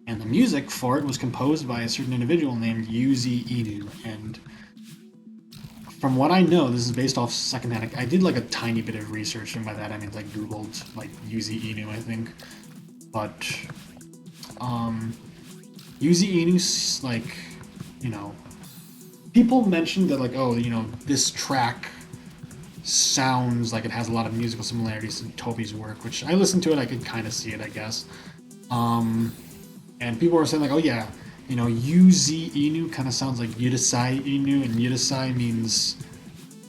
Speaker 1: and the music for it was composed by a certain individual named Yuzi Inu. And from what I know, this is based off secondhand. I did like a tiny bit of research, and by that I mean like Googled like Yuzi Inu, I think. But Yuzi Inu's like, you know, people mentioned that like, oh, you know, this track sounds like it has a lot of musical similarities to Toby's work, which I listened to it, I could kind of see it, I guess. And people were saying like, oh yeah, you know, Yuzi Inu kind of sounds like Yudasai Inu, and Yudasai means,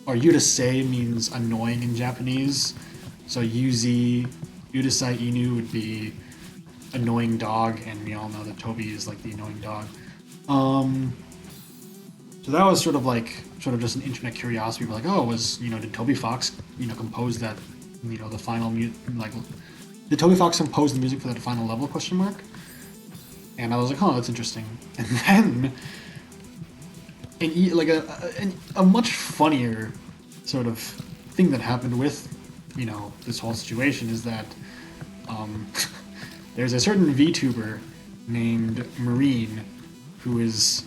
Speaker 1: or Yudasei means annoying in Japanese. So Yudasai Inu would be annoying dog, and we all know that Toby is like the annoying dog. So that was sort of just an internet curiosity. Like, oh, did Toby Fox, compose that, the final did Toby Fox compose the music for that final level? Question mark. And I was like, oh, that's interesting. And then, a much funnier sort of thing that happened with, this whole situation is that there's a certain VTuber named Marine who is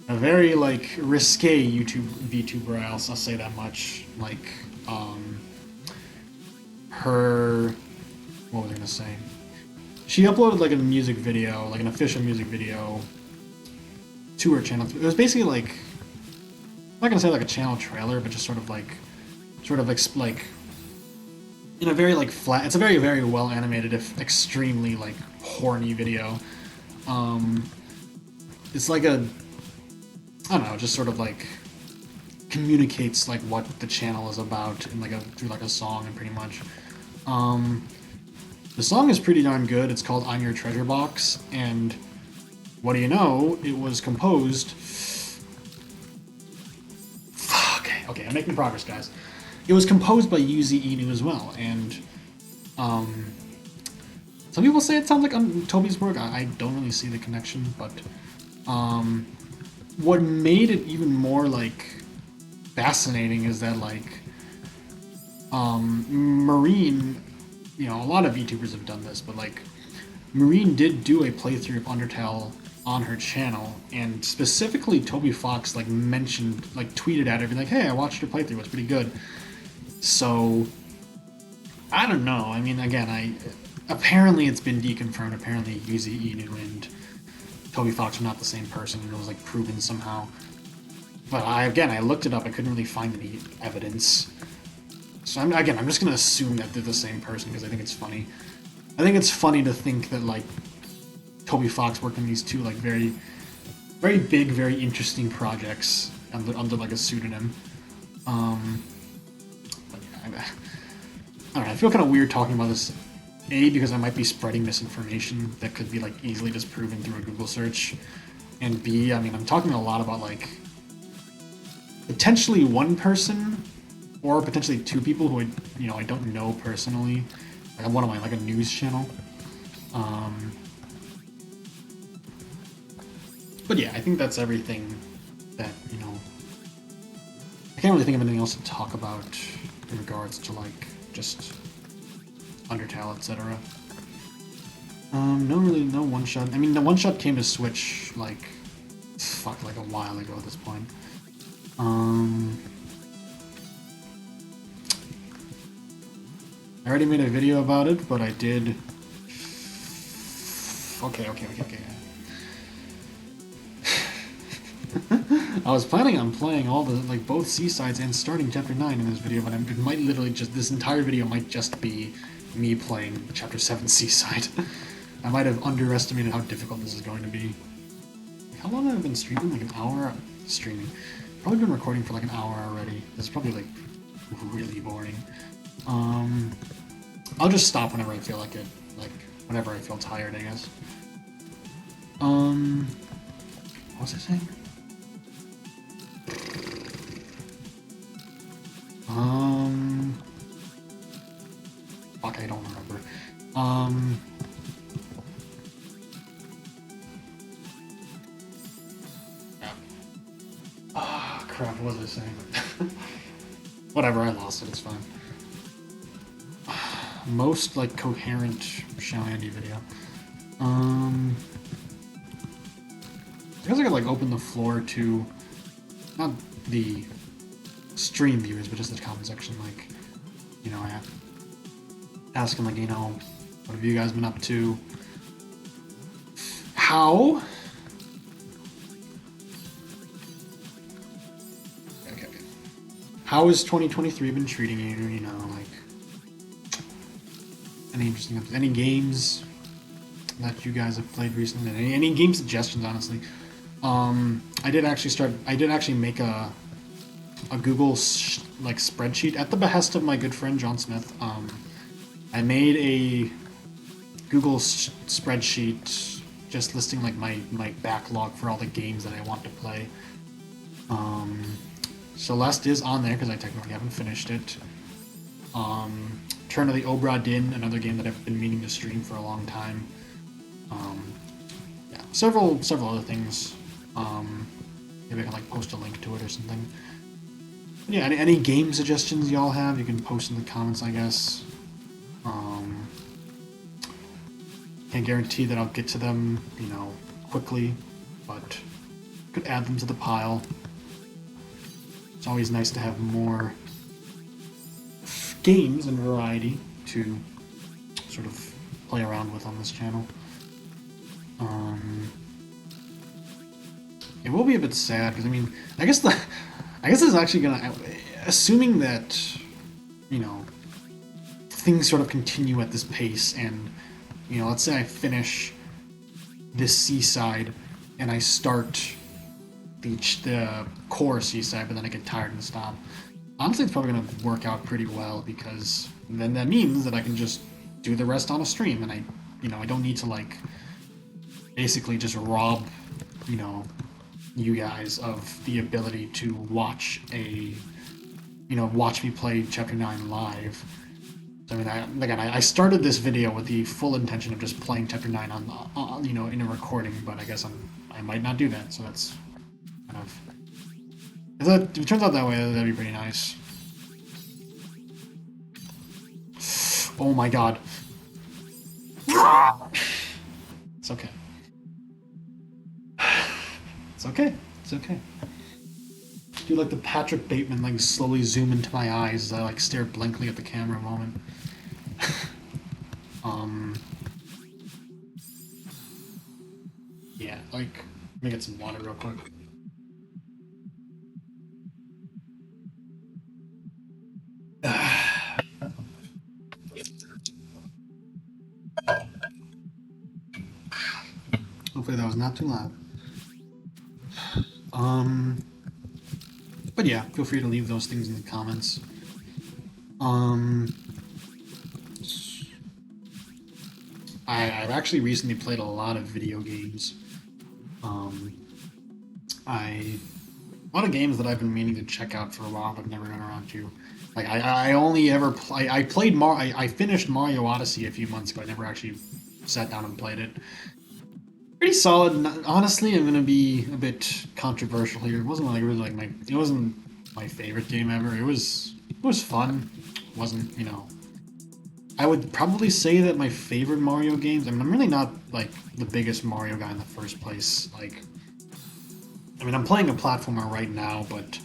Speaker 1: a very risque VTuber. I'll say that much. Her, what was I gonna say? She uploaded a music video, an official music video, to her channel. It was basically I'm not gonna say a channel trailer, but just sort of in a very flat. It's a very, very well animated, if extremely horny video. It's I don't know, just sort of communicates what the channel is about in through a song, and pretty much. The song is pretty darn good. It's called "I'm Your Treasure Box," and what do you know? It was composed. Okay, I'm making progress, guys. It was composed by Yuzi Inu as well, and some people say it sounds like Toby's work. I don't really see the connection, but what made it even more fascinating is that Marine, a lot of YouTubers have done this, but Marine did do a playthrough of Undertale on her channel, and specifically Toby Fox mentioned, tweeted at her, being hey, I watched your playthrough, it's pretty good. So I don't know. I mean, again, apparently it's been deconfirmed. Apparently Yuzi Inu and Toby Fox are not the same person, and it was proven somehow. But I looked it up. I couldn't really find any evidence. So I'm just gonna assume that they're the same person because I think it's funny. I think it's funny to think that Toby Fox worked on these two very, very big, very interesting projects under a pseudonym. But yeah, I don't know. I feel kind of weird talking about this. A, because I might be spreading misinformation that could be easily disproven through a Google search, and B, I mean, I'm talking a lot about potentially one person or potentially two people who I don't know personally. I'm one of my a news channel. But yeah, I think that's everything that I can't really think of anything else to talk about in regards to just Undertale, etc. No one shot. I mean, the one shot came to Switch a while ago at this point. I already made a video about it, but I did. Okay. I was planning on playing all the both C-sides and starting chapter 9 in this video, but it might literally this entire video might just be me playing chapter 7 C-side. I might have underestimated how difficult this is going to be. How long have I been streaming? An hour streaming. Probably been recording for an hour already. This is probably really boring. I'll just stop whenever I feel like it. Like, whenever I feel tired, I guess. What was I saying? Fuck, I don't remember. Crap, what was I saying? Whatever, I lost it, it's fine. Most, like, coherent Shaoandy video. I guess I could, like, open the floor to, not the stream viewers, but just the comment section, like, you know, I ask them, like, you know, what have you guys been up to? How? Okay. How has 2023 been treating you? You know, like, any interesting, any games that you guys have played recently? Any game suggestions, honestly? I did actually make a Google like spreadsheet at the behest of my good friend John Smith. I made a Google spreadsheet just listing like my backlog for all the games that I want to play. Celeste is on there because I technically haven't finished it. Turn of the Obra Dinn, another game that I've been meaning to stream for a long time. Yeah, several other things. Maybe I can like post a link to it or something. But yeah, any game suggestions y'all have, you can post in the comments, I guess. Can't guarantee that I'll get to them, you know, quickly, but could add them to the pile. It's always nice to have more games and variety to sort of play around with on this channel. It will be a bit sad because I mean, I guess this is actually gonna, assuming that, you know, things sort of continue at this pace, and you know, let's say I finish this seaside and I start the core seaside, but then I get tired and stop. Honestly, it's probably gonna work out pretty well because then that means that I can just do the rest on a stream, and I don't need to like basically just rob, you know, you guys of the ability to watch watch me play Chapter 9 live. So, I mean, I started this video with the full intention of just playing Chapter 9 on in a recording, but I guess I might not do that, so that's kind of... If it turns out that way, that'd be pretty nice. Oh my god. It's okay. It's okay. It's okay. Do like the Patrick Bateman, like slowly zoom into my eyes as I like stare blankly at the camera moment. Yeah, like, let me get some water real quick. Hopefully that was not too loud. But yeah, feel free to leave those things in the comments. I've actually recently played a lot of video games. A lot of games that I've been meaning to check out for a while, but never got around to. Like I only ever play. I finished Mario Odyssey a few months ago. I never actually sat down and played it. Pretty solid. Honestly, I'm gonna be a bit controversial here. It wasn't my favorite game ever. It was fun. It wasn't, you know. I would probably say that my favorite Mario games. I mean, I'm really not like the biggest Mario guy in the first place. Like, I mean, I'm playing a platformer right now, but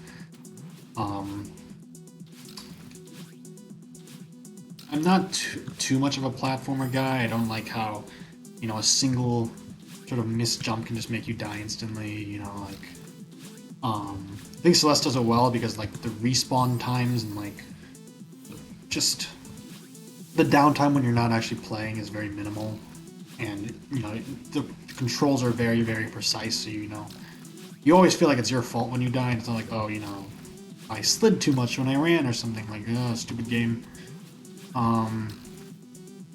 Speaker 1: I'm not too much of a platformer guy. I don't like how, you know, a single sort of missed jump can just make you die instantly. You know, like, I think Celeste does it well because like the respawn times and like just the downtime when you're not actually playing is very minimal, and you know the controls are very precise. So you know you always feel like it's your fault when you die. And it's not like, oh, you know, I slid too much when I ran or something, like, oh, stupid game.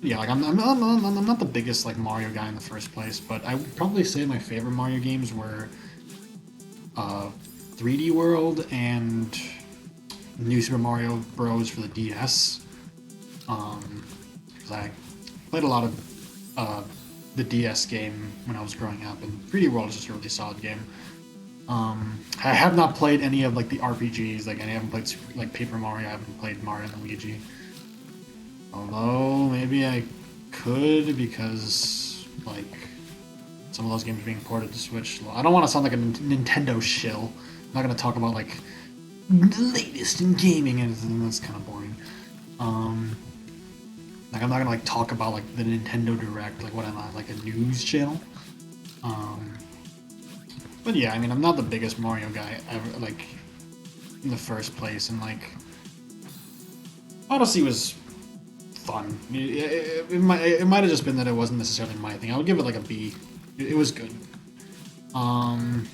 Speaker 1: Yeah, like I'm not the biggest like Mario guy in the first place, but I would probably say my favorite Mario games were uh, 3D World and New Super Mario Bros. For the DS. Because I played a lot of the DS game when I was growing up, and 3D World is just a really solid game. I have not played any of like the RPGs. Like I haven't played like Paper Mario. I haven't played Mario and Luigi. Although maybe I could because like some of those games are being ported to Switch. I don't want to sound like a Nintendo shill. I'm not gonna talk about like the latest in gaming, and that's kind of boring. Um, like I'm not gonna like talk about like the Nintendo Direct, like what I'm on like a news channel. Um, but yeah, I mean I'm not the biggest Mario guy ever, like in the first place, and like Odyssey was fun. It might have just been that it wasn't necessarily my thing. I would give it like a B. It was good. Um,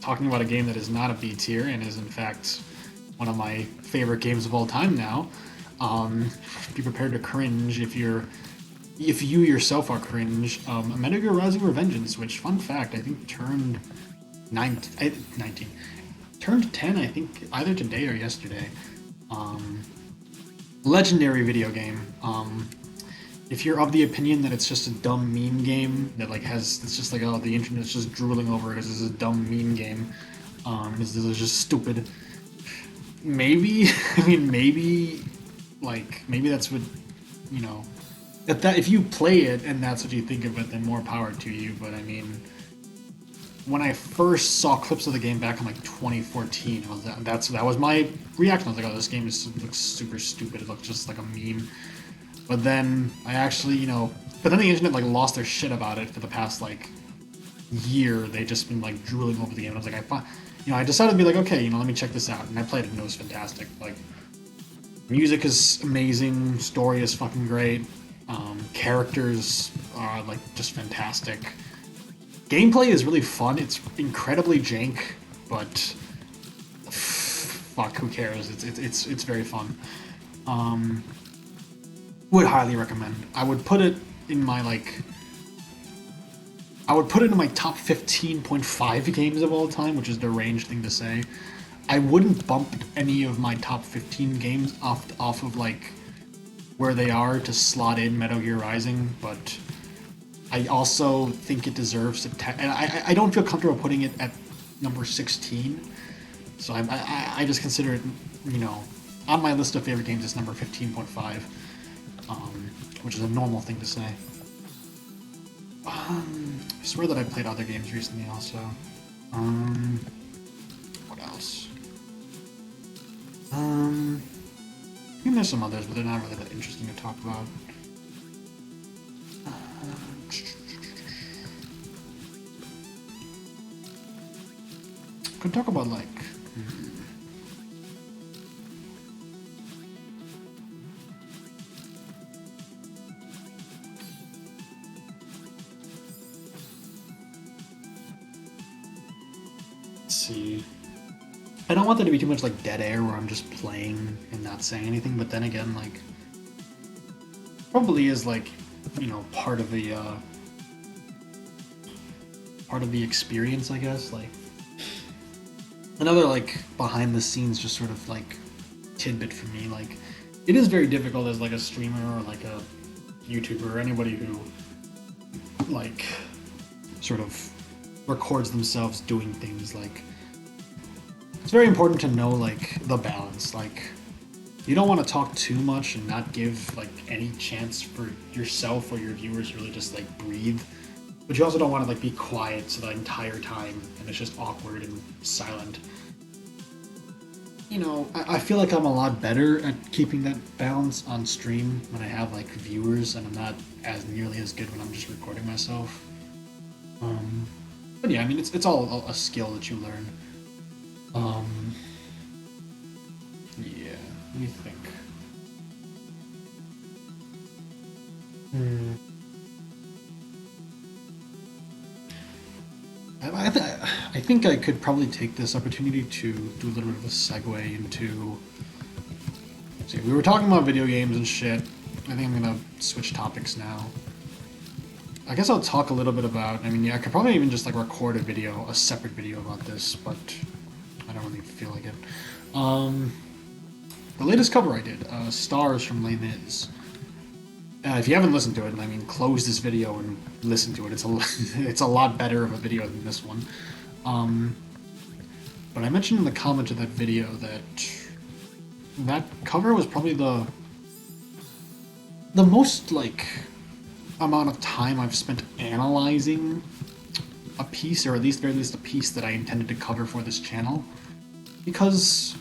Speaker 1: Talking about a game that is not a B tier and is in fact one of my favorite games of all time now. Be prepared to cringe if you yourself are cringe. Metal Gear Rising: Revengeance, which fun fact I think turned 19 turned 10 I think either today or yesterday. Um, Legendary video game. If you're of the opinion that it's just a dumb meme game that like has it's just like oh the internet's just drooling over because it's a dumb meme game, this is just stupid. Maybe I mean maybe that's what you know if you play it and that's what you think of it then more power to you. But I mean when I first saw clips of the game back in like 2014, that was my reaction. I was like, oh, this game looks super stupid. It looks just like a meme. But then I actually, but then the internet like lost their shit about it for the past like year. They just been like drooling over the game. And I was like, I decided to be like, okay, let me check this out. And I played it and it was fantastic. Like, music is amazing, story is fucking great, characters are like just fantastic. Gameplay is really fun. It's incredibly jank, but fuck, who cares? It's very fun. Um, would highly recommend. I would put it in my like. I would put it in my top 15.5 games of all time, which is the range thing to say. I wouldn't bump any of my top 15 games off of like where they are to slot in Metal Gear Rising, but I also think it deserves to. And I don't feel comfortable putting it at number 16, so I just consider it, on my list of favorite games, it's number 15.5, which is a normal thing to say. I swear that I played other games recently also. What else? I think there's some others, but they're not really that interesting to talk about. Could talk about like. Let's see. I don't want there to be too much like dead air where I'm just playing and not saying anything, but then again, like, probably is like, part of the experience, I guess. Like, another like behind the scenes, just sort of like tidbit for me. Like, it is very difficult as like a streamer or like a YouTuber or anybody who like sort of records themselves doing things like. It's very important to know like the balance. Like you don't want to talk too much and not give like any chance for yourself or your viewers to really just like breathe. But you also don't want to like be quiet so the entire time and it's just awkward and silent. I feel like I'm a lot better at keeping that balance on stream when I have like viewers and I'm not as nearly as good when I'm just recording myself. But yeah, I mean it's all a skill that you learn. Yeah, let me think. I think I could probably take this opportunity to do a little bit of a segue into. See, we were talking about video games and shit. I think I'm gonna switch topics now. I guess I'll talk a little bit about. I mean, yeah, I could probably even just like record a video, a separate video about this, but I don't really feel like it. Um, the latest cover I did, "Stars" from Les Mis. If you haven't listened to it, I mean, close this video and listen to it. It's a it's a lot better of a video than this one. Um, but I mentioned in the comment of that video that that cover was probably the most like amount of time I've spent analyzing a piece, or at least very least a piece that I intended to cover for this channel, because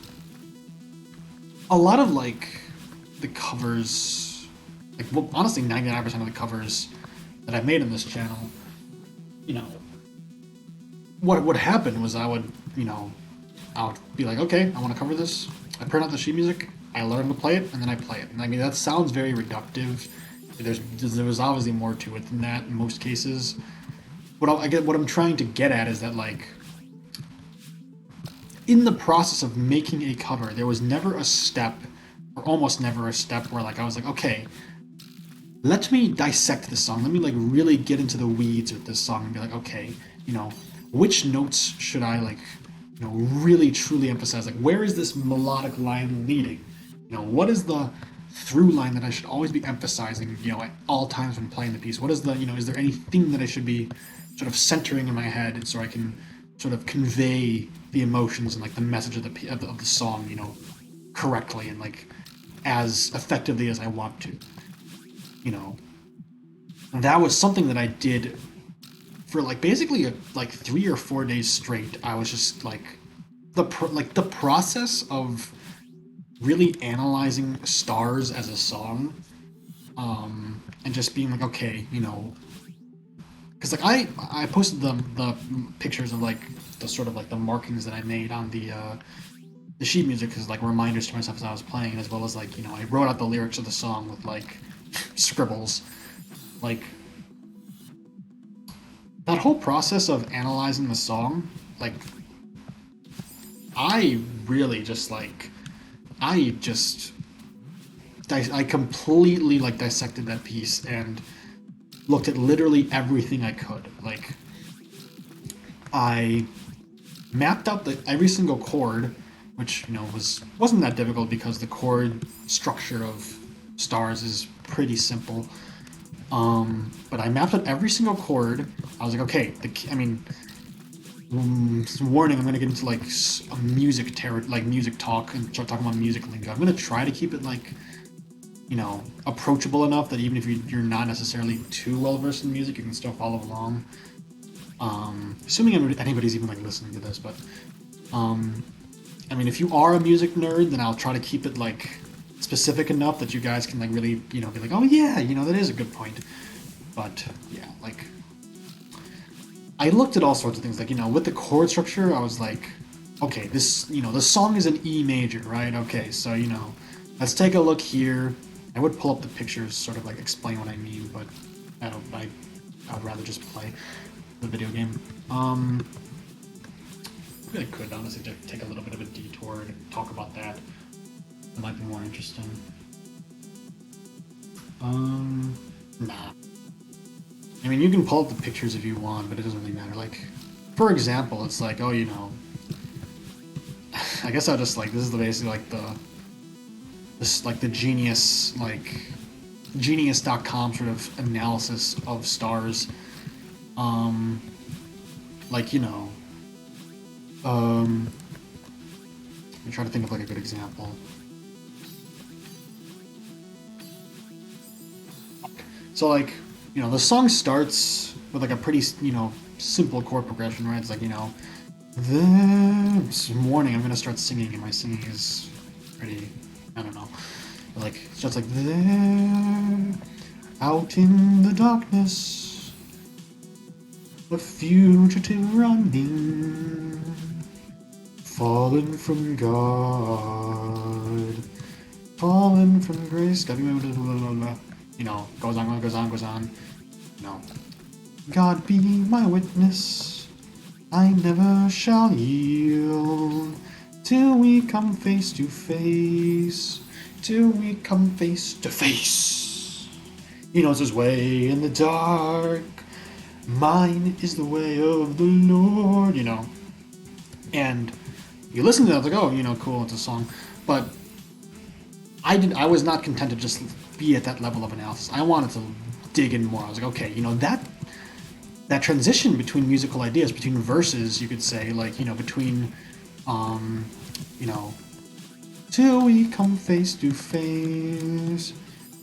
Speaker 1: a lot of like the covers, like well, honestly 99% of the covers that I've made on this channel, you know, what would happen was I would be like, okay, I want to cover this. I print out the sheet music, I learn to play it, and then I play it. And I mean, that sounds very reductive. There was obviously more to it than that in most cases. What I'm trying to get at is that, like, in the process of making a cover, there was never a step, or almost never a step, where like I was like, okay, let me dissect this song. Let me like really get into the weeds with this song and be like, okay, which notes should I like, really truly emphasize? Like, where is this melodic line leading? What is the through line that I should always be emphasizing, at all times when playing the piece? What is the, is there anything that I should be sort of centering in my head so I can sort of convey the emotions and like the message of the song, correctly and like as effectively as I want to, And that was something that I did for like basically like 3 or 4 days straight. I was just like the process of really analyzing "Stars" as a song, and just being like, okay, because like I posted the pictures of like the sort of like the markings that I made on the sheet music as like reminders to myself as I was playing, as well as like I wrote out the lyrics of the song with like scribbles, like that whole process of analyzing the song, like I really just like I completely like dissected that piece and looked at literally everything I could. Like I mapped out every single chord, which wasn't that difficult because the chord structure of "Stars" is pretty simple. But I mapped out every single chord. I was like, okay, warning, I'm gonna get into like a music talk and start talking about music lingo. I'm gonna try to keep it like, approachable enough that even if you're not necessarily too well versed in music, you can still follow along. Assuming anybody's even like listening to this, but if you are a music nerd, then I'll try to keep it like specific enough that you guys can like really, be like, oh yeah, that is a good point. But yeah, like I looked at all sorts of things, like, with the chord structure, I was like, okay, this, the song is an E major, right? Okay, so, let's take a look here. I would pull up the pictures, sort of like explain what I mean, but I would rather just play the video game. Maybe I could honestly just take a little bit of a detour and talk about that. It might be more interesting. Nah. You can pull up the pictures if you want, but it doesn't really matter. Like, for example, it's like, oh, I guess I'll just like, this is basically like the Genius, like, Genius.com sort of analysis of "Stars." Like, I'm trying to think of like a good example. So like, the song starts with like a pretty, simple chord progression, right? It's like, this morning I'm gonna start singing, and my singing is pretty, I don't know. But like, it starts like, there, out in the darkness, a fugitive running, fallen from God, fallen from grace. Goes on. God be my witness, I never shall yield till we come face to face. Till we come face to face. He knows his way in the dark. Mine is the way of the Lord, And you listen to that, like, oh, cool, it's a song. But I was not content to just be at that level of analysis. I wanted to dig in more. I was like, okay, that transition between musical ideas, between verses, you could say, like, between, um, you know, till we come face to face,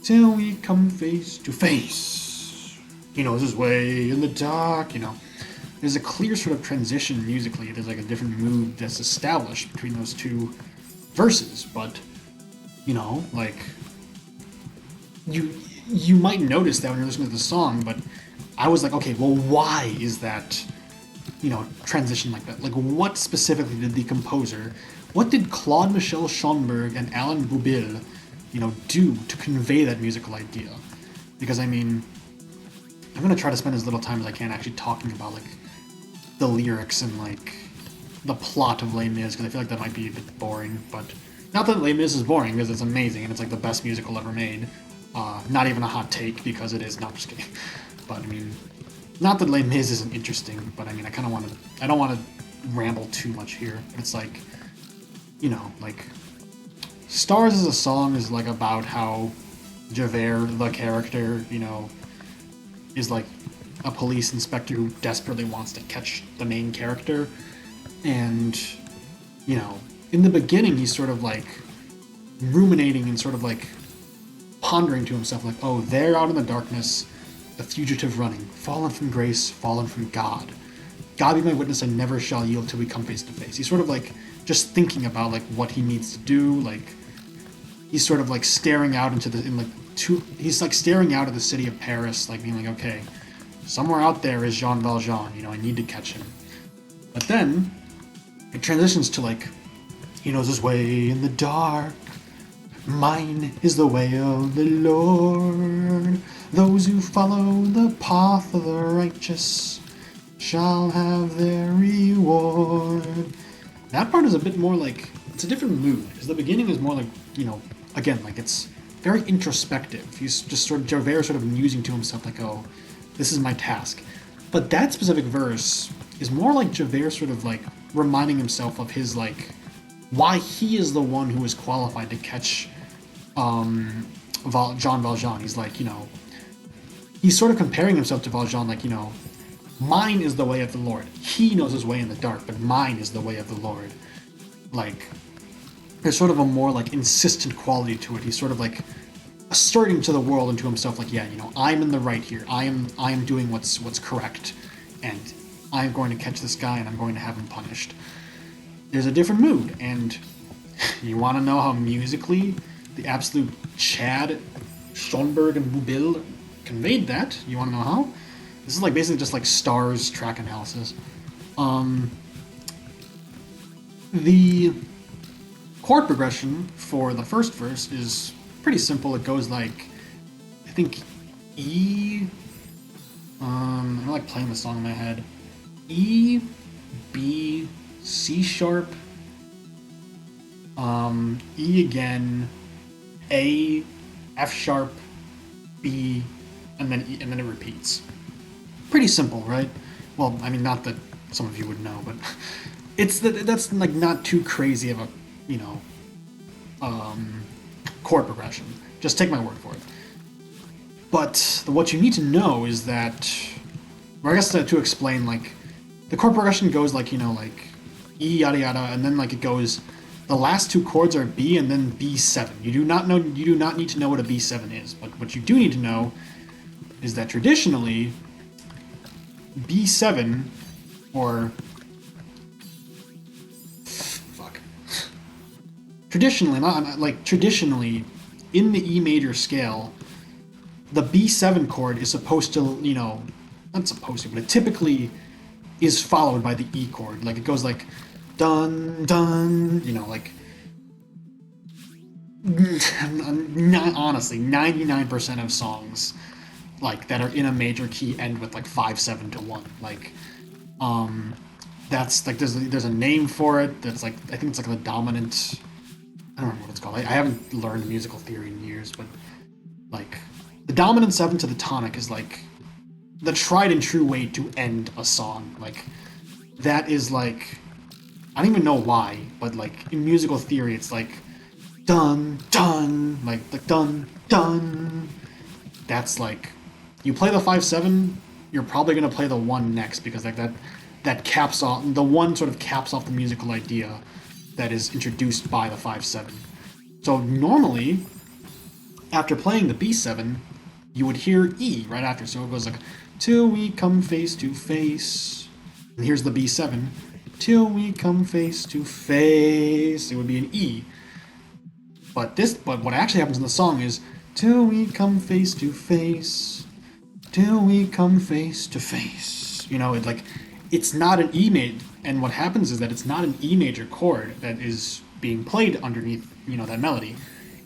Speaker 1: till we come face to face. He knows his way in the dark. There's a clear sort of transition musically. There's like a different mood that's established between those two verses, but like you you might notice that when you're listening to the song, but I was like, okay, well, why is that transition like that? Like, what specifically did the composer, what did Claude Michel Schoenberg and Alan Boublil, do to convey that musical idea? Because I mean, I'm gonna try to spend as little time as I can actually talking about like the lyrics and like the plot of Les Mis, because I feel like that might be a bit boring. But not that Les Mis is boring, because it's amazing and it's like the best musical ever made. Not even a hot take, because it is. Not just kidding. But I mean, not that Les Mis isn't interesting, but I mean, I don't want to ramble too much here. It's like, like Stars as a song is like about how Javert, the character, is like a police inspector who desperately wants to catch the main character. And, in the beginning, he's sort of like ruminating and sort of like pondering to himself, like, oh, there out in the darkness, a fugitive running, fallen from grace, fallen from God. God be my witness, I never shall yield till we come face to face. He's sort of like just thinking about like what he needs to do. Like he's sort of like staring out he's like staring out at the city of Paris, like being like, okay, somewhere out there is Jean Valjean. I need to catch him. But then it transitions to like, he knows his way in the dark. Mine is the way of the Lord. Those who follow the path of the righteous shall have their reward. That part is a bit more like, it's a different mood. Because the beginning is more like, again, like it's very introspective. He's just sort of, Javert sort of musing to himself, like, oh, this is my task. But that specific verse is more like Javert sort of like reminding himself of his like, why he is the one who is qualified to catch Jean Valjean. He's like, he's sort of comparing himself to Valjean, like, mine is the way of the Lord. He knows his way in the dark, but mine is the way of the Lord. Like, there's sort of a more like insistent quality to it. He's sort of like asserting to the world and to himself, like, yeah, I'm in the right here. I am doing what's correct, and I'm going to catch this guy and I'm going to have him punished. There's a different mood, and you want to know how musically the absolute Chad, Schoenberg, and Boublil conveyed that? You want to know how? This is like basically just like Stars track analysis. The chord progression for the first verse is pretty simple. It goes like, I think E. I don't like playing the song in my head. E, B, C sharp, E again, A, F sharp, B, and then E, and then it repeats. Pretty simple, right? Well, I mean, not that some of you would know, but that's like not too crazy of a chord progression. Just take my word for it. But what you need to know is that, or I guess to explain, like the chord progression goes like like E yada yada, and then like it goes. The last two chords are B and then B7. You do not need to know what a B7 is, but what you do need to know is that traditionally B7 or traditionally in the E major scale, the B7 chord is supposed to, not supposed to, but it typically is followed by the E chord. Like it goes like dun dun, like not honestly 99% of songs like that are in a major key end with like 5/7 to 1. Like that's like there's a name for it. That's like, I think it's like the dominant. I don't remember what it's called. I haven't learned musical theory in years, but like the dominant 7 to the tonic is like the tried and true way to end a song. Like, that is like, I don't even know why, but like in musical theory, it's like dun dun, like dun dun. That's like, you play the 5/7, you're probably gonna play the 1 next, because like that caps off, the 1 sort of caps off the musical idea that is introduced by the 5/7. So normally, after playing the B7, you would hear E right after. So it goes like, till we come face to face. And here's the B7. Till we come face to face. It would be an E. But what actually happens in the song is, till we come face to face. Till we come face to face. You know, it's not an E major. And what happens is that it's not an E major chord that is being played underneath, that melody.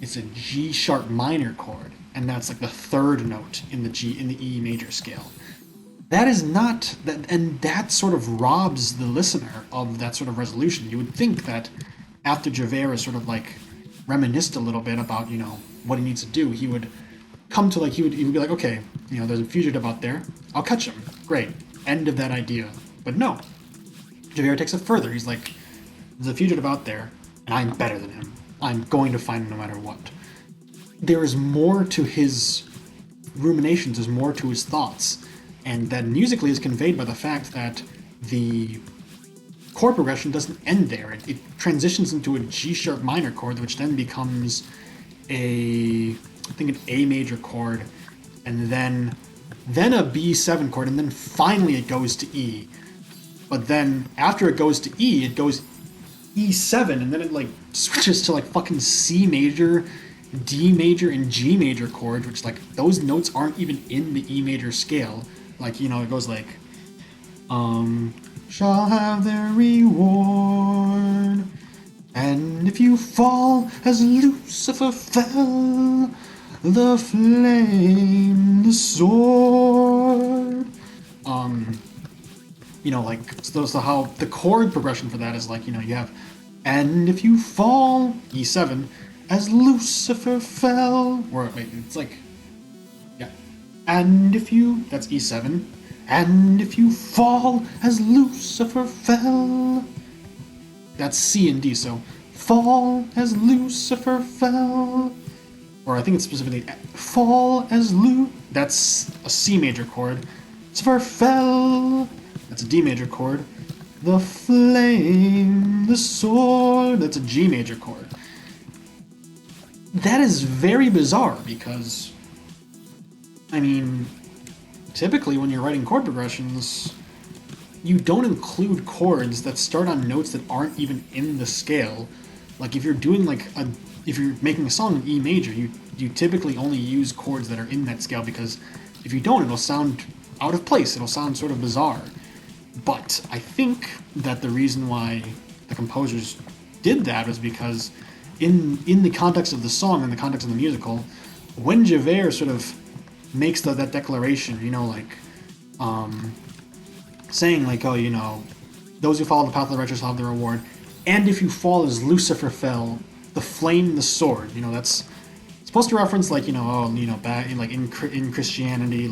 Speaker 1: It's a G sharp minor chord, and that's like the 3rd note in the E major scale. That is not that, and that sort of robs the listener of that sort of resolution. You would think that after Javert has sort of like reminisced a little bit about what he needs to do, he would come to like he would be like, okay, there's a fugitive out there, I'll catch him. Great, end of that idea. But no, Javert takes it further. He's like, there's a fugitive out there, and I'm better than him. I'm going to find him no matter what. There is more to his ruminations, there's more to his thoughts, and that musically is conveyed by the fact that the chord progression doesn't end there. It transitions into a G sharp minor chord, which then becomes an A major chord, and then a B7 chord, and then finally it goes to E. But then after it goes to E, it goes E7, and then it like switches to like fucking C major, D major, and G major chords, which like those notes aren't even in the E major scale. Like, it goes like, shall have their reward, and if you fall as Lucifer fell, the flame, the sword. So how the chord progression for that is like, you have, and if you fall, E7, as Lucifer fell, or wait, it's like, yeah, and if you, that's E7, and if you fall as Lucifer fell, that's C and D, so fall as Lucifer fell, or I think it's specifically fall as that's a C major chord, Lucifer fell, that's a D major chord, the flame, the sword, that's a G major chord. That is very bizarre because, typically when you're writing chord progressions, you don't include chords that start on notes that aren't even in the scale. Like if you're doing if you're making a song in E major, you typically only use chords that are in that scale, because if you don't, it'll sound out of place, it'll sound sort of bizarre. But I think that the reason why the composers did that was because in the context of the song, in the context of the musical, when Javert sort of makes that declaration, saying like, oh, those who follow the path of the righteous will have their reward, and if you fall as Lucifer fell, the flame, the sword, that's supposed to reference back in Christianity,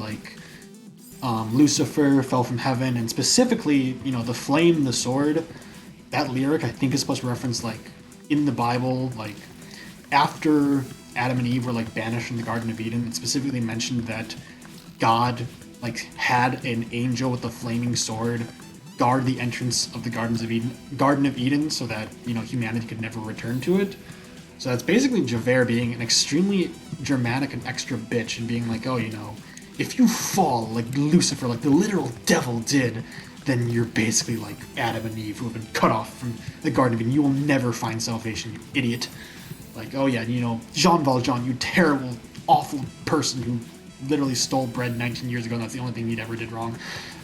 Speaker 1: Lucifer fell from heaven, and specifically, the flame, the sword, that lyric I think is supposed to reference in the Bible, after Adam and Eve were banished from the Garden of Eden. It specifically mentioned that God had an angel with a flaming sword guard the entrance of the Garden of Eden, so that humanity could never return to it. So that's basically Javert being an extremely dramatic and extra bitch and being like, oh, if you fall like Lucifer, like the literal devil did, then you're basically like Adam and Eve, who have been cut off from the Garden of Eden. You will never find salvation, you idiot. Like, oh yeah, Jean Valjean, you terrible, awful person who literally stole bread 19 years ago, and that's the only thing he ever did wrong.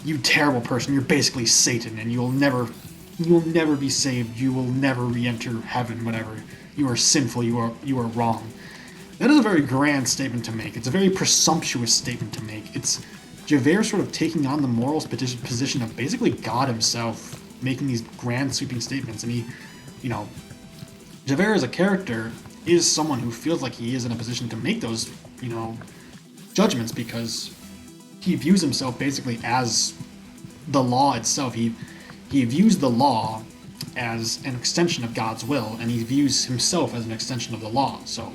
Speaker 1: You terrible person, you're basically Satan, and you will never be saved. You will never re-enter heaven, whatever. You are sinful, you are wrong. That is a very grand statement to make. It's a very presumptuous statement to make. It's Javert sort of taking on the moral position of basically God himself, making these grand sweeping statements. And he, Javert as a character is someone who feels like he is in a position to make those, judgments because he views himself basically as the law itself. He views the law as an extension of God's will, and he views himself as an extension of the law. So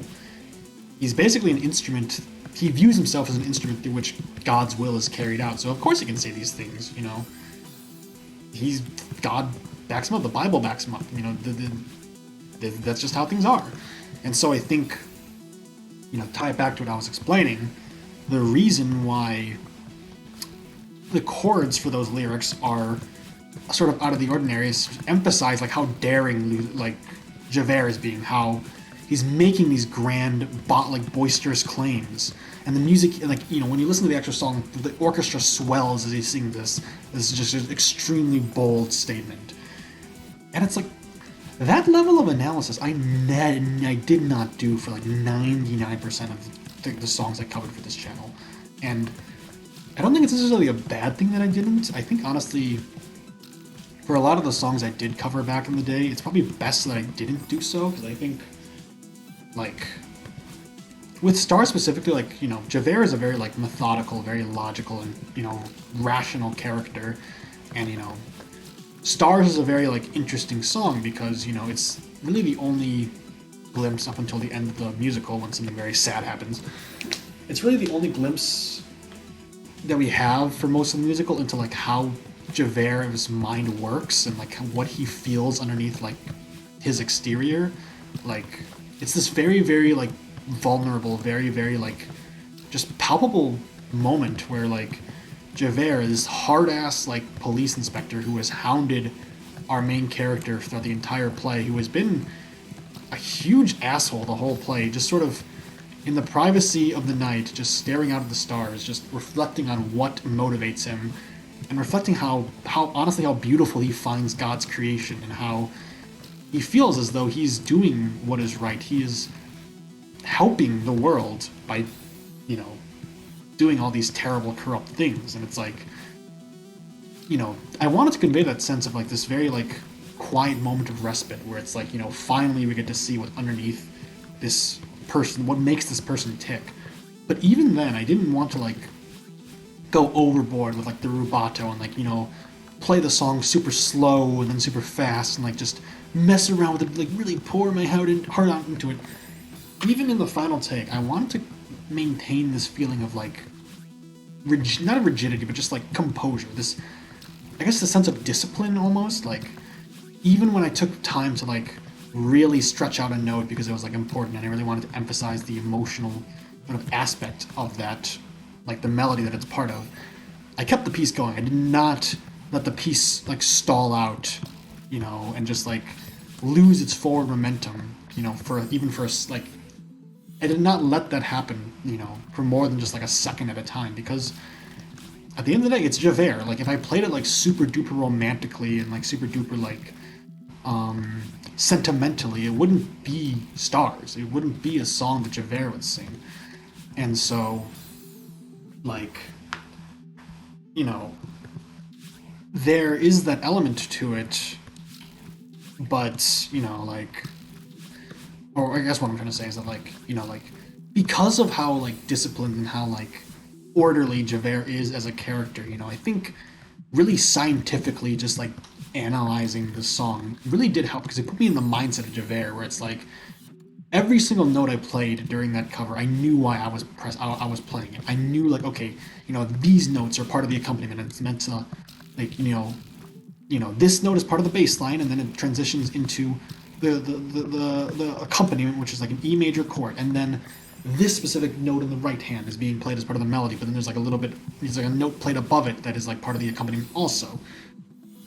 Speaker 1: he's basically an instrument. He views himself as an instrument through which God's will is carried out. So of course he can say these things. You know, he's God backs him up. The Bible backs him up. You know, that's just how things are. And so I think, you know, tie it back to what I was explaining. The reason why the chords for those lyrics are sort of out of the ordinary is emphasize like how daring like Javert is being, how he's making these grand, like boisterous claims, and the music, like, you know, when you listen to the actual song, the orchestra swells as he sings this. This is just an extremely bold statement, and it's like that level of analysis I did not do for like 99% of the songs I covered for this channel, and I don't think it's necessarily a bad thing that I didn't. I think honestly, for a lot of the songs I did cover back in the day, it's probably best that I didn't do so, because I think, like, with Star specifically, like, you know, Javert is a very, like, methodical, very logical, and, you know, rational character, and, you know, Stars is a very, like, interesting song because, you know, it's really the only glimpse up until the end of the musical when something very sad happens. It's really the only glimpse that we have for most of the musical into, like, how Javert's mind works and, like, what he feels underneath, like, his exterior. Like, it's this very, very, like, vulnerable, very, very, like, just palpable moment where, like, Javert, this hard-ass, like, police inspector who has hounded our main character throughout the entire play, who has been a huge asshole the whole play, just sort of in the privacy of the night, just staring out at the stars, just reflecting on what motivates him, and reflecting how honestly how beautiful he finds God's creation, and how he feels as though he's doing what is right. He is helping the world by, you know, doing all these terrible, corrupt things. And it's like, you know, I wanted to convey that sense of, like, this very, like, quiet moment of respite where it's like, you know, finally we get to see what's underneath this person, what makes this person tick. But even then, I didn't want to, like, go overboard with, like, the rubato and, like, you know, play the song super slow and then super fast and, like, just mess around with it, like, really pour my heart out into it. Even in the final take, I wanted to maintain this feeling of, like, not rigidity, but just, like, composure. This, I guess, the sense of discipline almost. Like, even when I took time to, like, really stretch out a note because it was, like, important and I really wanted to emphasize the emotional sort of aspect of that, like, the melody that it's part of, I kept the piece going. I did not let the piece, like, stall out, you know, and just, like, lose its forward momentum, you know, for like, I did not let that happen, you know, for more than just, like, a second at a time, because at the end of the day, it's Javert. Like, if I played it, like, super duper romantically and, like, super duper, like, sentimentally, it wouldn't be Stars. It wouldn't be a song that Javert would sing. And so, like, you know, there is that element to it, but, you know, like, or I guess what I'm trying to say is that, like, you know, like, because of how, like, disciplined and how, like, orderly Javert is as a character, you know, I think really scientifically just, like, analyzing the song really did help, because it put me in the mindset of Javert, where it's like every single note I played during that cover, I knew why I was playing it. I knew, like, okay, you know, these notes are part of the accompaniment, and it's meant to, like, you know, this note is part of the bass line, and then it transitions into the accompaniment, which is like an E major chord, and then this specific note in the right hand is being played as part of the melody, but then there's, like, there's, like, a note played above it that is, like, part of the accompaniment also.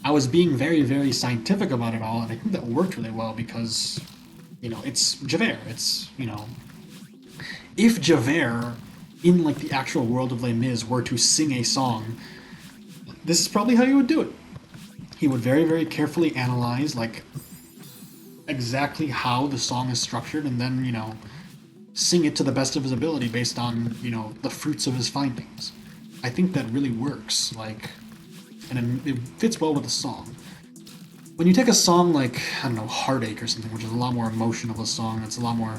Speaker 1: I was being very, very scientific about it all, and I think that worked really well because, you know, it's Javert. It's, you know, if Javert, in, like, the actual world of Les Mis, were to sing a song, this is probably how he would do it. He would very, very carefully analyze, like, exactly how the song is structured, and then, you know, sing it to the best of his ability based on, you know, the fruits of his findings. I think that really works, like, and it fits well with the song. When you take a song like, I don't know, Heartache or something, which is a lot more emotional of a song, it's a lot more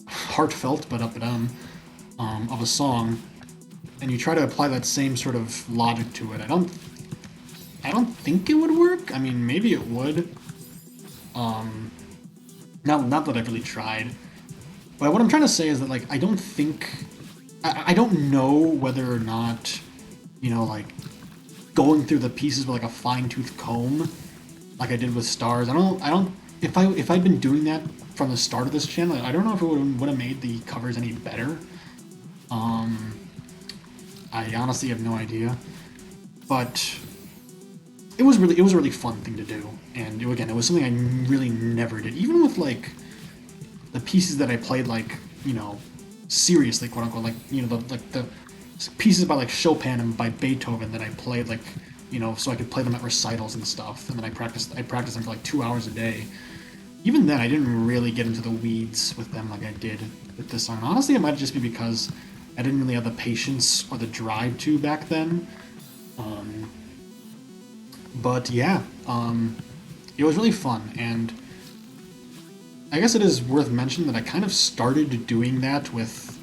Speaker 1: heartfelt, but up and down, of a song, and you try to apply that same sort of logic to it, I don't think it would work. I mean, maybe it would. Um, not that I've really tried, but what I'm trying to say is that like I don't think I don't know whether or not like going through the pieces with like a fine tooth comb, like I did with stars. I don't if I'd been doing that from the start of this channel, I don't know if it would have made the covers any better. Um, I honestly have no idea, but it was a really fun thing to do, and again, it was something I really never did, even with like the pieces that I played, like seriously, quote unquote, like the pieces by like Chopin and by Beethoven that I played, like so I could play them at recitals and stuff, and then I practiced them for like 2 hours a day. Even then, I didn't really get into the weeds with them like I did with this song. Honestly, it might just be because I didn't really have the patience or the drive to back then. Um, but yeah, it was really fun, and I guess it is worth mentioning that I kind of started doing that with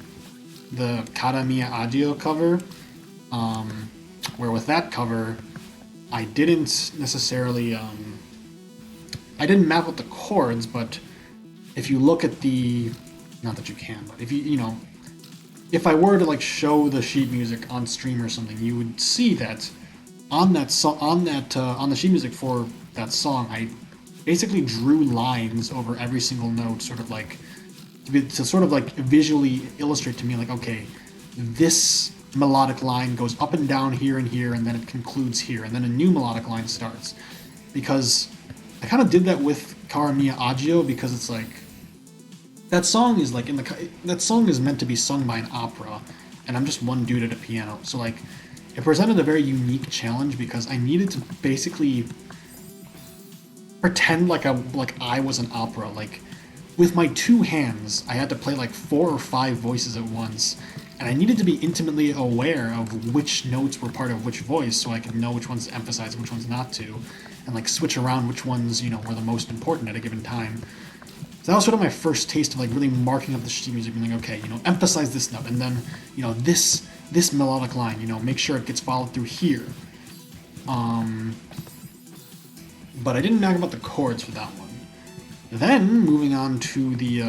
Speaker 1: the Cara Mia Addio cover, where with that cover, I didn't necessarily, I didn't map out the chords, but if you look at the, not that you can, but if if I were to like show the sheet music on stream or something, you would see that on the sheet music for that song, I basically drew lines over every single note, sort of like to sort of like visually illustrate to me, like, okay, this melodic line goes up and down here and here, and then it concludes here, and then a new melodic line starts. Because I kind of did that with Cara Mia Agio, because it's like that song is like that song is meant to be sung by an opera, and I'm just one dude at a piano. So like, it presented a very unique challenge because I needed to basically pretend like I was an opera. Like with my two hands, I had to play like 4 or 5 voices at once, and I needed to be intimately aware of which notes were part of which voice, so I could know which ones to emphasize and which ones not to, and like switch around which ones were the most important at a given time. So that was sort of my first taste of like really marking up the sheet music, being like, okay, emphasize this note, and then this melodic line, make sure it gets followed through here. Um, but I didn't know about the chords for that one. Then moving on to the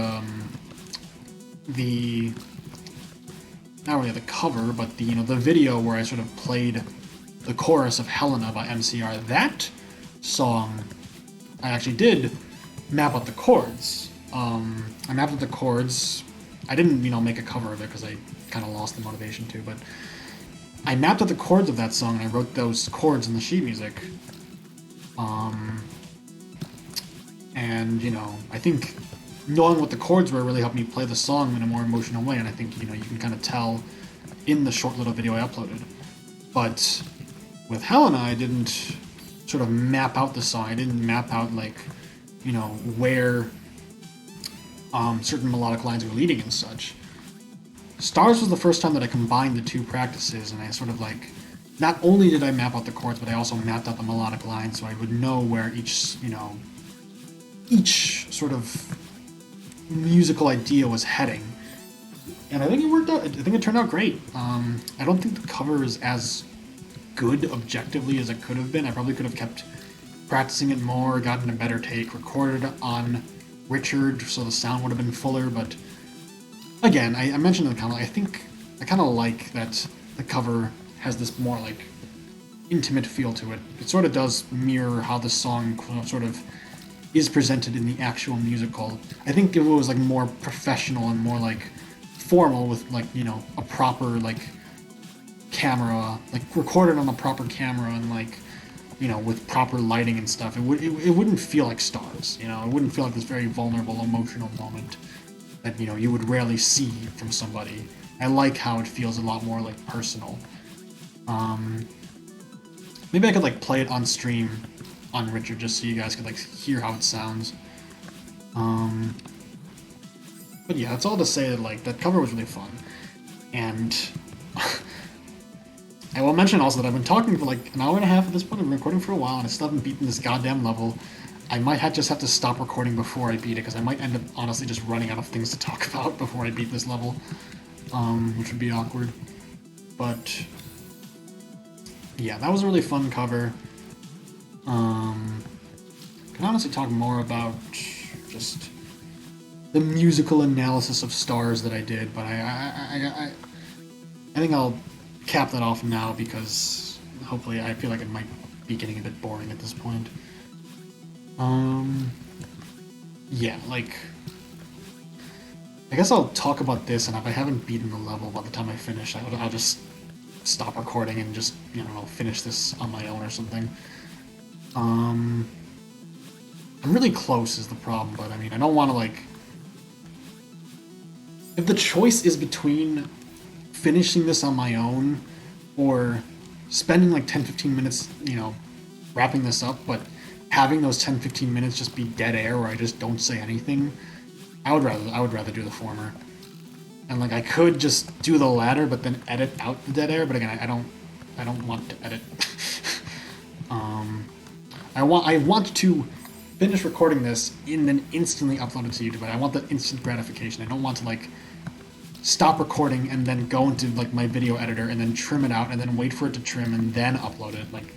Speaker 1: not really the cover, but the video where I sort of played the chorus of Helena by MCR. That song I actually did map out the chords. I mapped out the chords. I didn't make a cover of it because I kind of lost the motivation to, but I mapped out the chords of that song and I wrote those chords in the sheet music. And I think knowing what the chords were really helped me play the song in a more emotional way, and I think you can kind of tell in the short little video I uploaded. But with Helena, I didn't sort of map out the song. I didn't map out like where certain melodic lines were leading and such. Stars was the first time that I combined the two practices, and I sort of like, not only did I map out the chords, but I also mapped out the melodic lines, so I would know where each sort of musical idea was heading. And I think it worked out. I think it turned out great. I don't think the cover is as good objectively as it could have been. I probably could have kept practicing it more, gotten a better take, recorded on Richard so the sound would have been fuller, but again, I mentioned in the comment, I think I kind of like that the cover has this more like intimate feel to it. It sort of does mirror how the song sort of is presented in the actual musical. I think if it was like more professional and more like formal with like a proper like camera, like recorded on a proper camera and like with proper lighting and stuff, it wouldn't feel like Stars. It wouldn't feel like this very vulnerable emotional moment that you would rarely see from somebody. I like how it feels a lot more like personal. Maybe I could like play it on stream on Richard just so you guys could like hear how it sounds. But yeah, that's all to say that like that cover was really fun, and I will mention also that I've been talking for like an hour and a half at this point. I've been recording for a while, and I still haven't beaten this goddamn level. I might just have to stop recording before I beat it, because I might end up honestly just running out of things to talk about before I beat this level. which would be awkward. But yeah, that was a really fun cover. Can honestly talk more about just the musical analysis of Stars that I did, but I think I'll cap that off now because hopefully I feel like it might be getting a bit boring at this point. Yeah, like I guess I'll talk about this, and if I haven't beaten the level by the time I finish, I'll just stop recording and just finish this on my own or something. I'm really close is the problem, but I mean I don't want to like. If the choice is between finishing this on my own or spending like 10-15 minutes, wrapping this up, but having those 10-15 minutes just be dead air where I just don't say anything, I would rather do the former. And like I could just do the latter, but then edit out the dead air. But again, I don't want to edit. I want to finish recording this and then instantly upload it to YouTube. But I want the instant gratification. I don't want to like stop recording and then go into like my video editor and then trim it out and then wait for it to trim and then upload it. Like,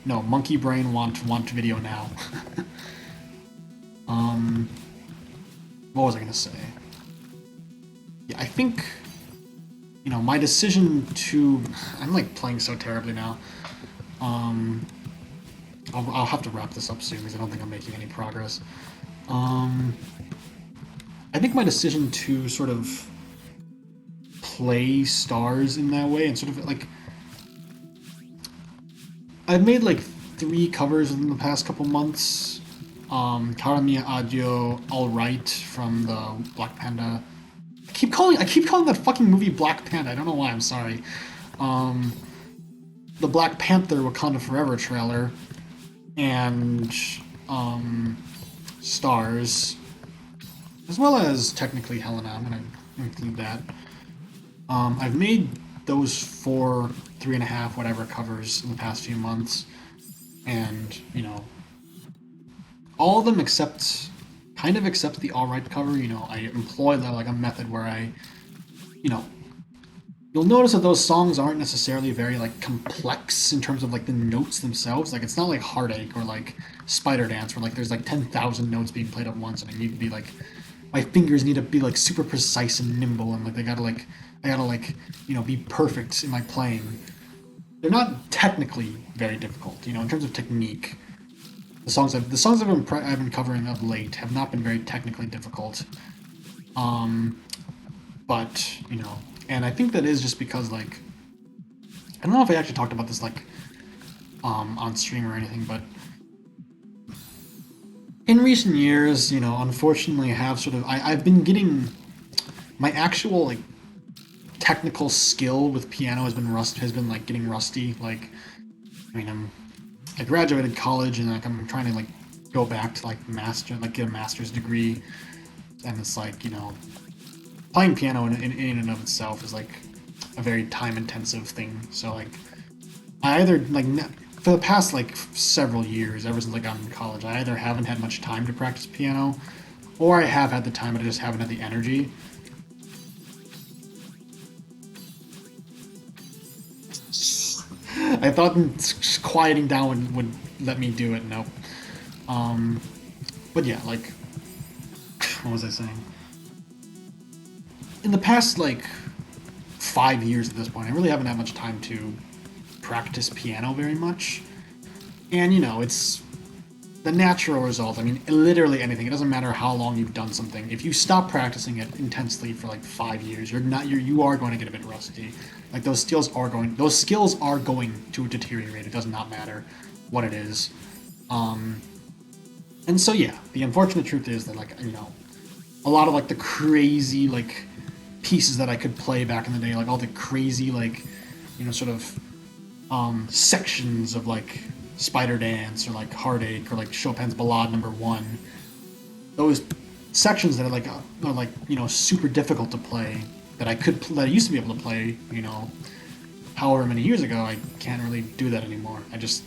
Speaker 1: no, monkey brain want video now. What was I gonna say? Yeah, I think my decision to I'm like playing so terribly now. I'll have to wrap this up soon because I don't think I'm making any progress. I think my decision to sort of play Stars in that way and sort of like I've made like 3 covers in the past couple months. Cara Mia Addio, All Right from the Black Panda. I keep calling that fucking movie Black Panda. I don't know why. I'm sorry. The Black Panther Wakanda Forever trailer and Stars, as well as technically Helena. I'm gonna include that. I've made those 4, 3.5, whatever covers in the past few months, and all of them except the All Right cover. I employ like a method where I, you'll notice that those songs aren't necessarily very like complex in terms of like the notes themselves. Like it's not like Heartache or like Spider Dance where like there's like 10,000 notes being played at once and I need to be like my fingers need to be like super precise and nimble and like I gotta be perfect in my playing. They're not technically very difficult, in terms of technique. The songs I've been covering of late have not been very technically difficult. But and I think that is just because like I don't know if I actually talked about this like on stream or anything, but in recent years, unfortunately, I have sort of I've been getting my actual like technical skill with piano has been like getting rusty. Like, I mean, I graduated college and like I'm trying to like go back to like get a master's degree, and it's like playing piano in and of itself is like a very time intensive thing. So like I either like for the past like several years, ever since I got into college, I either haven't had much time to practice piano, or I have had the time but I just haven't had the energy. I thought quieting down would let me do it. Nope. But yeah, like, what was I saying? In the past, like, 5 years at this point, I really haven't had much time to practice piano very much. And, it's the natural result. I mean, literally anything. It doesn't matter how long you've done something. If you stop practicing it intensely for like 5 years, you are going to get a bit rusty. Like those skills are going to deteriorate. It does not matter what it is. And so yeah, the unfortunate truth is that like a lot of like the crazy like pieces that I could play back in the day, like all the crazy like sort of sections of like Spider Dance or like Heartache or like Chopin's Ballade No. 1. Those sections that are like super difficult to play that I used to be able to play however many years ago. I can't really do that anymore. I just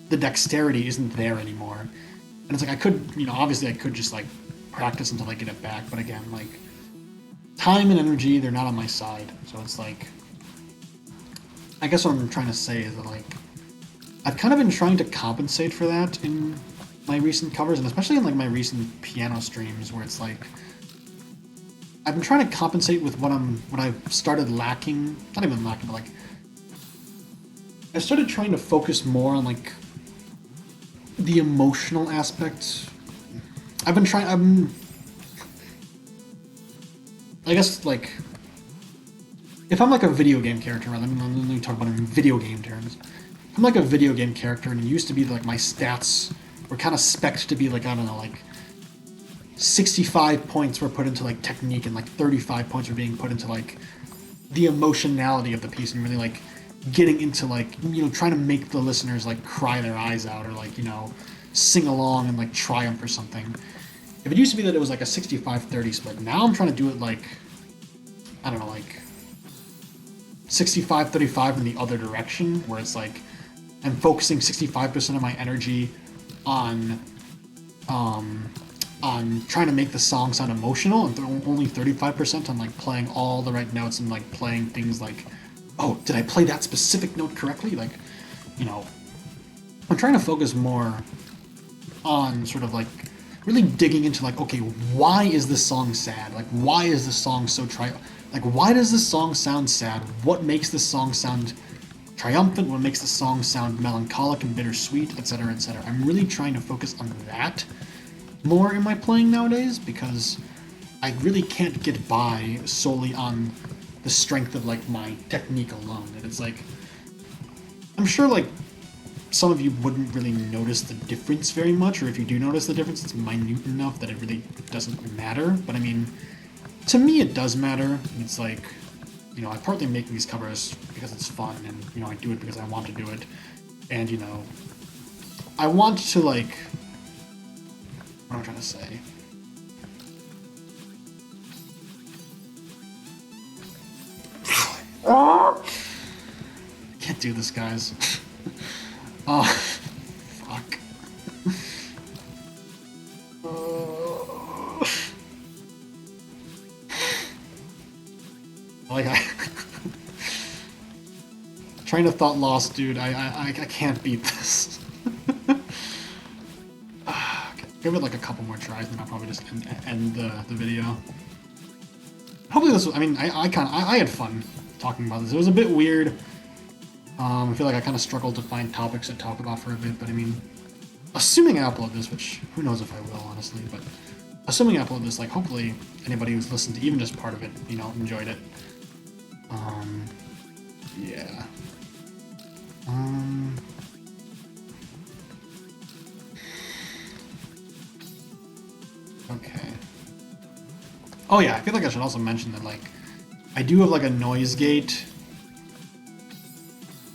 Speaker 1: the dexterity isn't there anymore, and it's like I could obviously I could just like practice until I get it back, but again like time and energy, they're not on my side. So it's like, I guess what I'm trying to say is that like I've kind of been trying to compensate for that in my recent covers, and especially in like my recent piano streams, where it's like I've been trying to compensate with what I've started lacking. Not even lacking, but like I started trying to focus more on like the emotional aspects. I've been trying. I guess like if I'm like a video game character, right, let me talk about it in video game terms. If I'm like a video game character, and it used to be like my stats were kind of spec'd to be like I don't know, like 65 points were put into like technique, and like 35 points were being put into like the emotionality of the piece, and really like getting into like trying to make the listeners like cry their eyes out, or like sing along and like triumph or something. If it used to be that it was like a 65-30 split, now I'm trying to do it like I don't know, like 65-35 in the other direction, where it's like I'm focusing 65% of my energy on um, trying to make the song sound emotional, and only 35% on like playing all the right notes, and like playing things like, oh, did I play that specific note correctly? Like, you know, I'm trying to focus more on sort of like really digging into like, okay, why is this song sad? Like, why is this song so like, why does this song sound sad? What makes this song sound triumphant? What makes the song sound melancholic and bittersweet, etc., etc.? I'm really trying to focus on that more in my playing nowadays, because I really can't get by solely on the strength of like my technique alone. And it's like I'm sure like some of you wouldn't really notice the difference very much, or if you do notice the difference, it's minute enough that it really doesn't matter. But I mean, to me, it does matter. It's like, I partly make these covers because it's fun, and I do it because I want to do it, and I want to like, what am I trying to say? I can't do this, guys. Oh, fuck. Like train of thought lost, dude. I can't beat this. Okay. Give it like a couple more tries, and I'll probably just end the video. Hopefully this was, I mean, I had fun talking about this. It was a bit weird. I feel like I kind of struggled to find topics to talk about for a bit, but I mean, assuming I upload this, which who knows if I will, honestly, but assuming I upload this, like, hopefully anybody who's listened to even just part of it, enjoyed it. Yeah. Okay. Oh yeah, I feel like I should also mention that, like, I do have, like, a noise gate.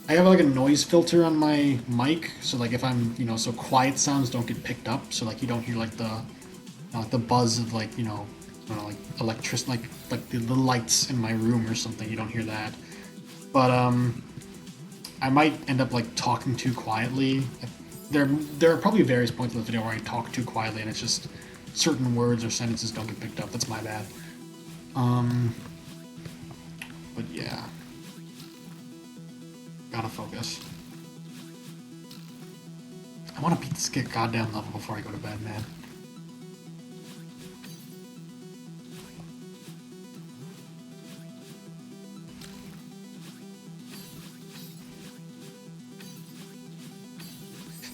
Speaker 1: I have, like, a noise filter on my mic, so, like, if I'm, so quiet sounds don't get picked up, so, like, you don't hear, like, the buzz of, like, I don't know, like, electricity, like the lights in my room or something, you don't hear that. But, I might end up, like, talking too quietly. There are probably various points in the video where I talk too quietly, and it's just certain words or sentences don't get picked up. That's my bad. But yeah. Gotta focus. I want to beat this goddamn level before I go to bed, man.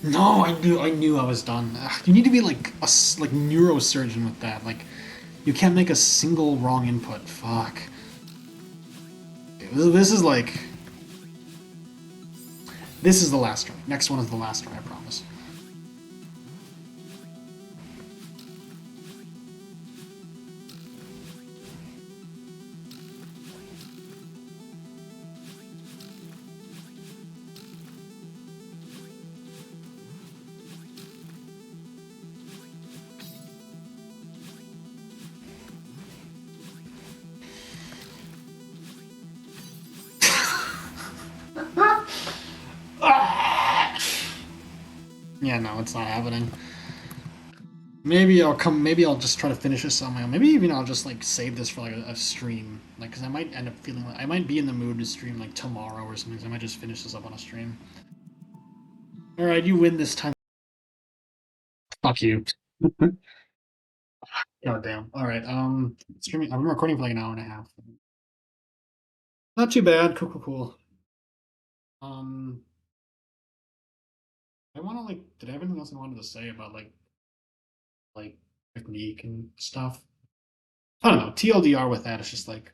Speaker 1: No, I knew I was done. Ugh, you need to be like a like neurosurgeon with that. Like, you can't make a single wrong input. Fuck. This is like, this is the last try. Next one is the last try, I promise. Yeah, no, it's not happening. Maybe I'll come. Maybe I'll just try to finish this on my own. Maybe even I'll just like save this for like a stream, like because I might end up feeling like I might be in the mood to stream like tomorrow or something. So I might just finish this up on a stream. All right, you win this time. Fuck you. God damn. All right. Streaming. I'm recording for like an hour and a half. Not too bad. Cool, cool, cool. Um, I want to like. Did I have anything else I wanted to say about like technique and stuff? I don't know. TLDR with that. It's just like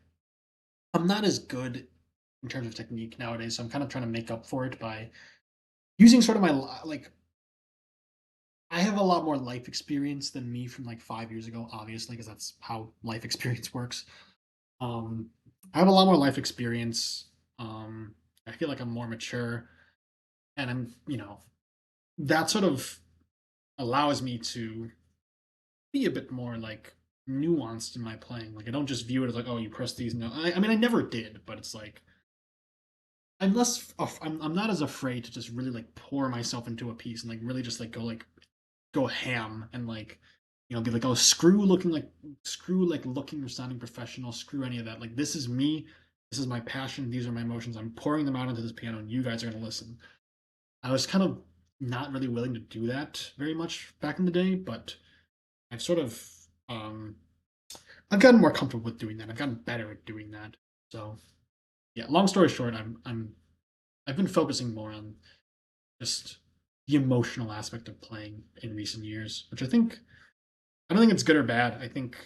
Speaker 1: I'm not as good in terms of technique nowadays, so I'm kind of trying to make up for it by using sort of my like. I have a lot more life experience than me from like 5 years ago, obviously, because that's how life experience works. Um, I have a lot more life experience. I feel like I'm more mature, and that sort of allows me to be a bit more like nuanced in my playing. Like I don't just view it as like, oh, you press these. No, I mean I never did, but it's like I'm less. I'm not as afraid to just really like pour myself into a piece and like really just like go ham and like be like, oh, screw like looking or sounding professional, screw any of that. Like this is me, this is my passion, these are my emotions. I'm pouring them out into this piano, and you guys are gonna listen. I was kind of not really willing to do that very much back in the day, but I've sort of um I've gotten more comfortable with doing that. I've gotten better at doing that. So yeah, long story short, I've been focusing more on just the emotional aspect of playing in recent years, which I don't think it's good or bad. I think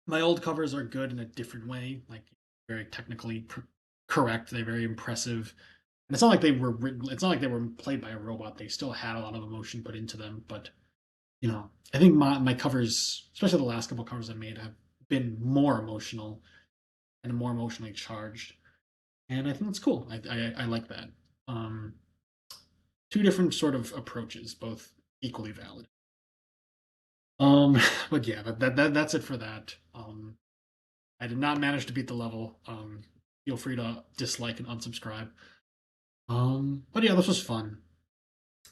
Speaker 1: my old covers are good in a different way, like very technically correct. They're very impressive, and it's not like they were written. It's not like they were played by a robot. They still had a lot of emotion put into them. But I think my covers, especially the last couple covers I made, have been more emotional and more emotionally charged, and I think it's cool. I like that. Um, Two different sort of approaches, both equally valid. Um, but yeah, that's it for that. I did not manage to beat the level. Feel free to dislike and unsubscribe. But yeah, this was fun.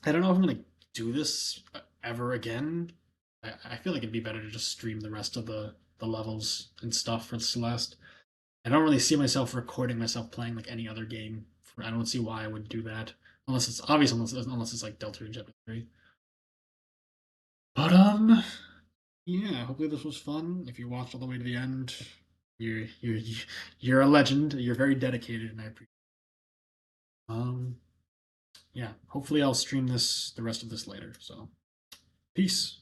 Speaker 1: I don't know if I'm gonna do this ever again. I feel like it'd be better to just stream the rest of the levels and stuff for Celeste. I don't really see myself recording myself playing like any other game. I don't see why I would do that unless it's obvious, unless it's like Delta and Chapter 3. But yeah. Hopefully this was fun. If you watched all the way to the end, you're a legend. You're very dedicated, and I appreciate. Yeah, hopefully I'll stream this the rest of this later. So, peace.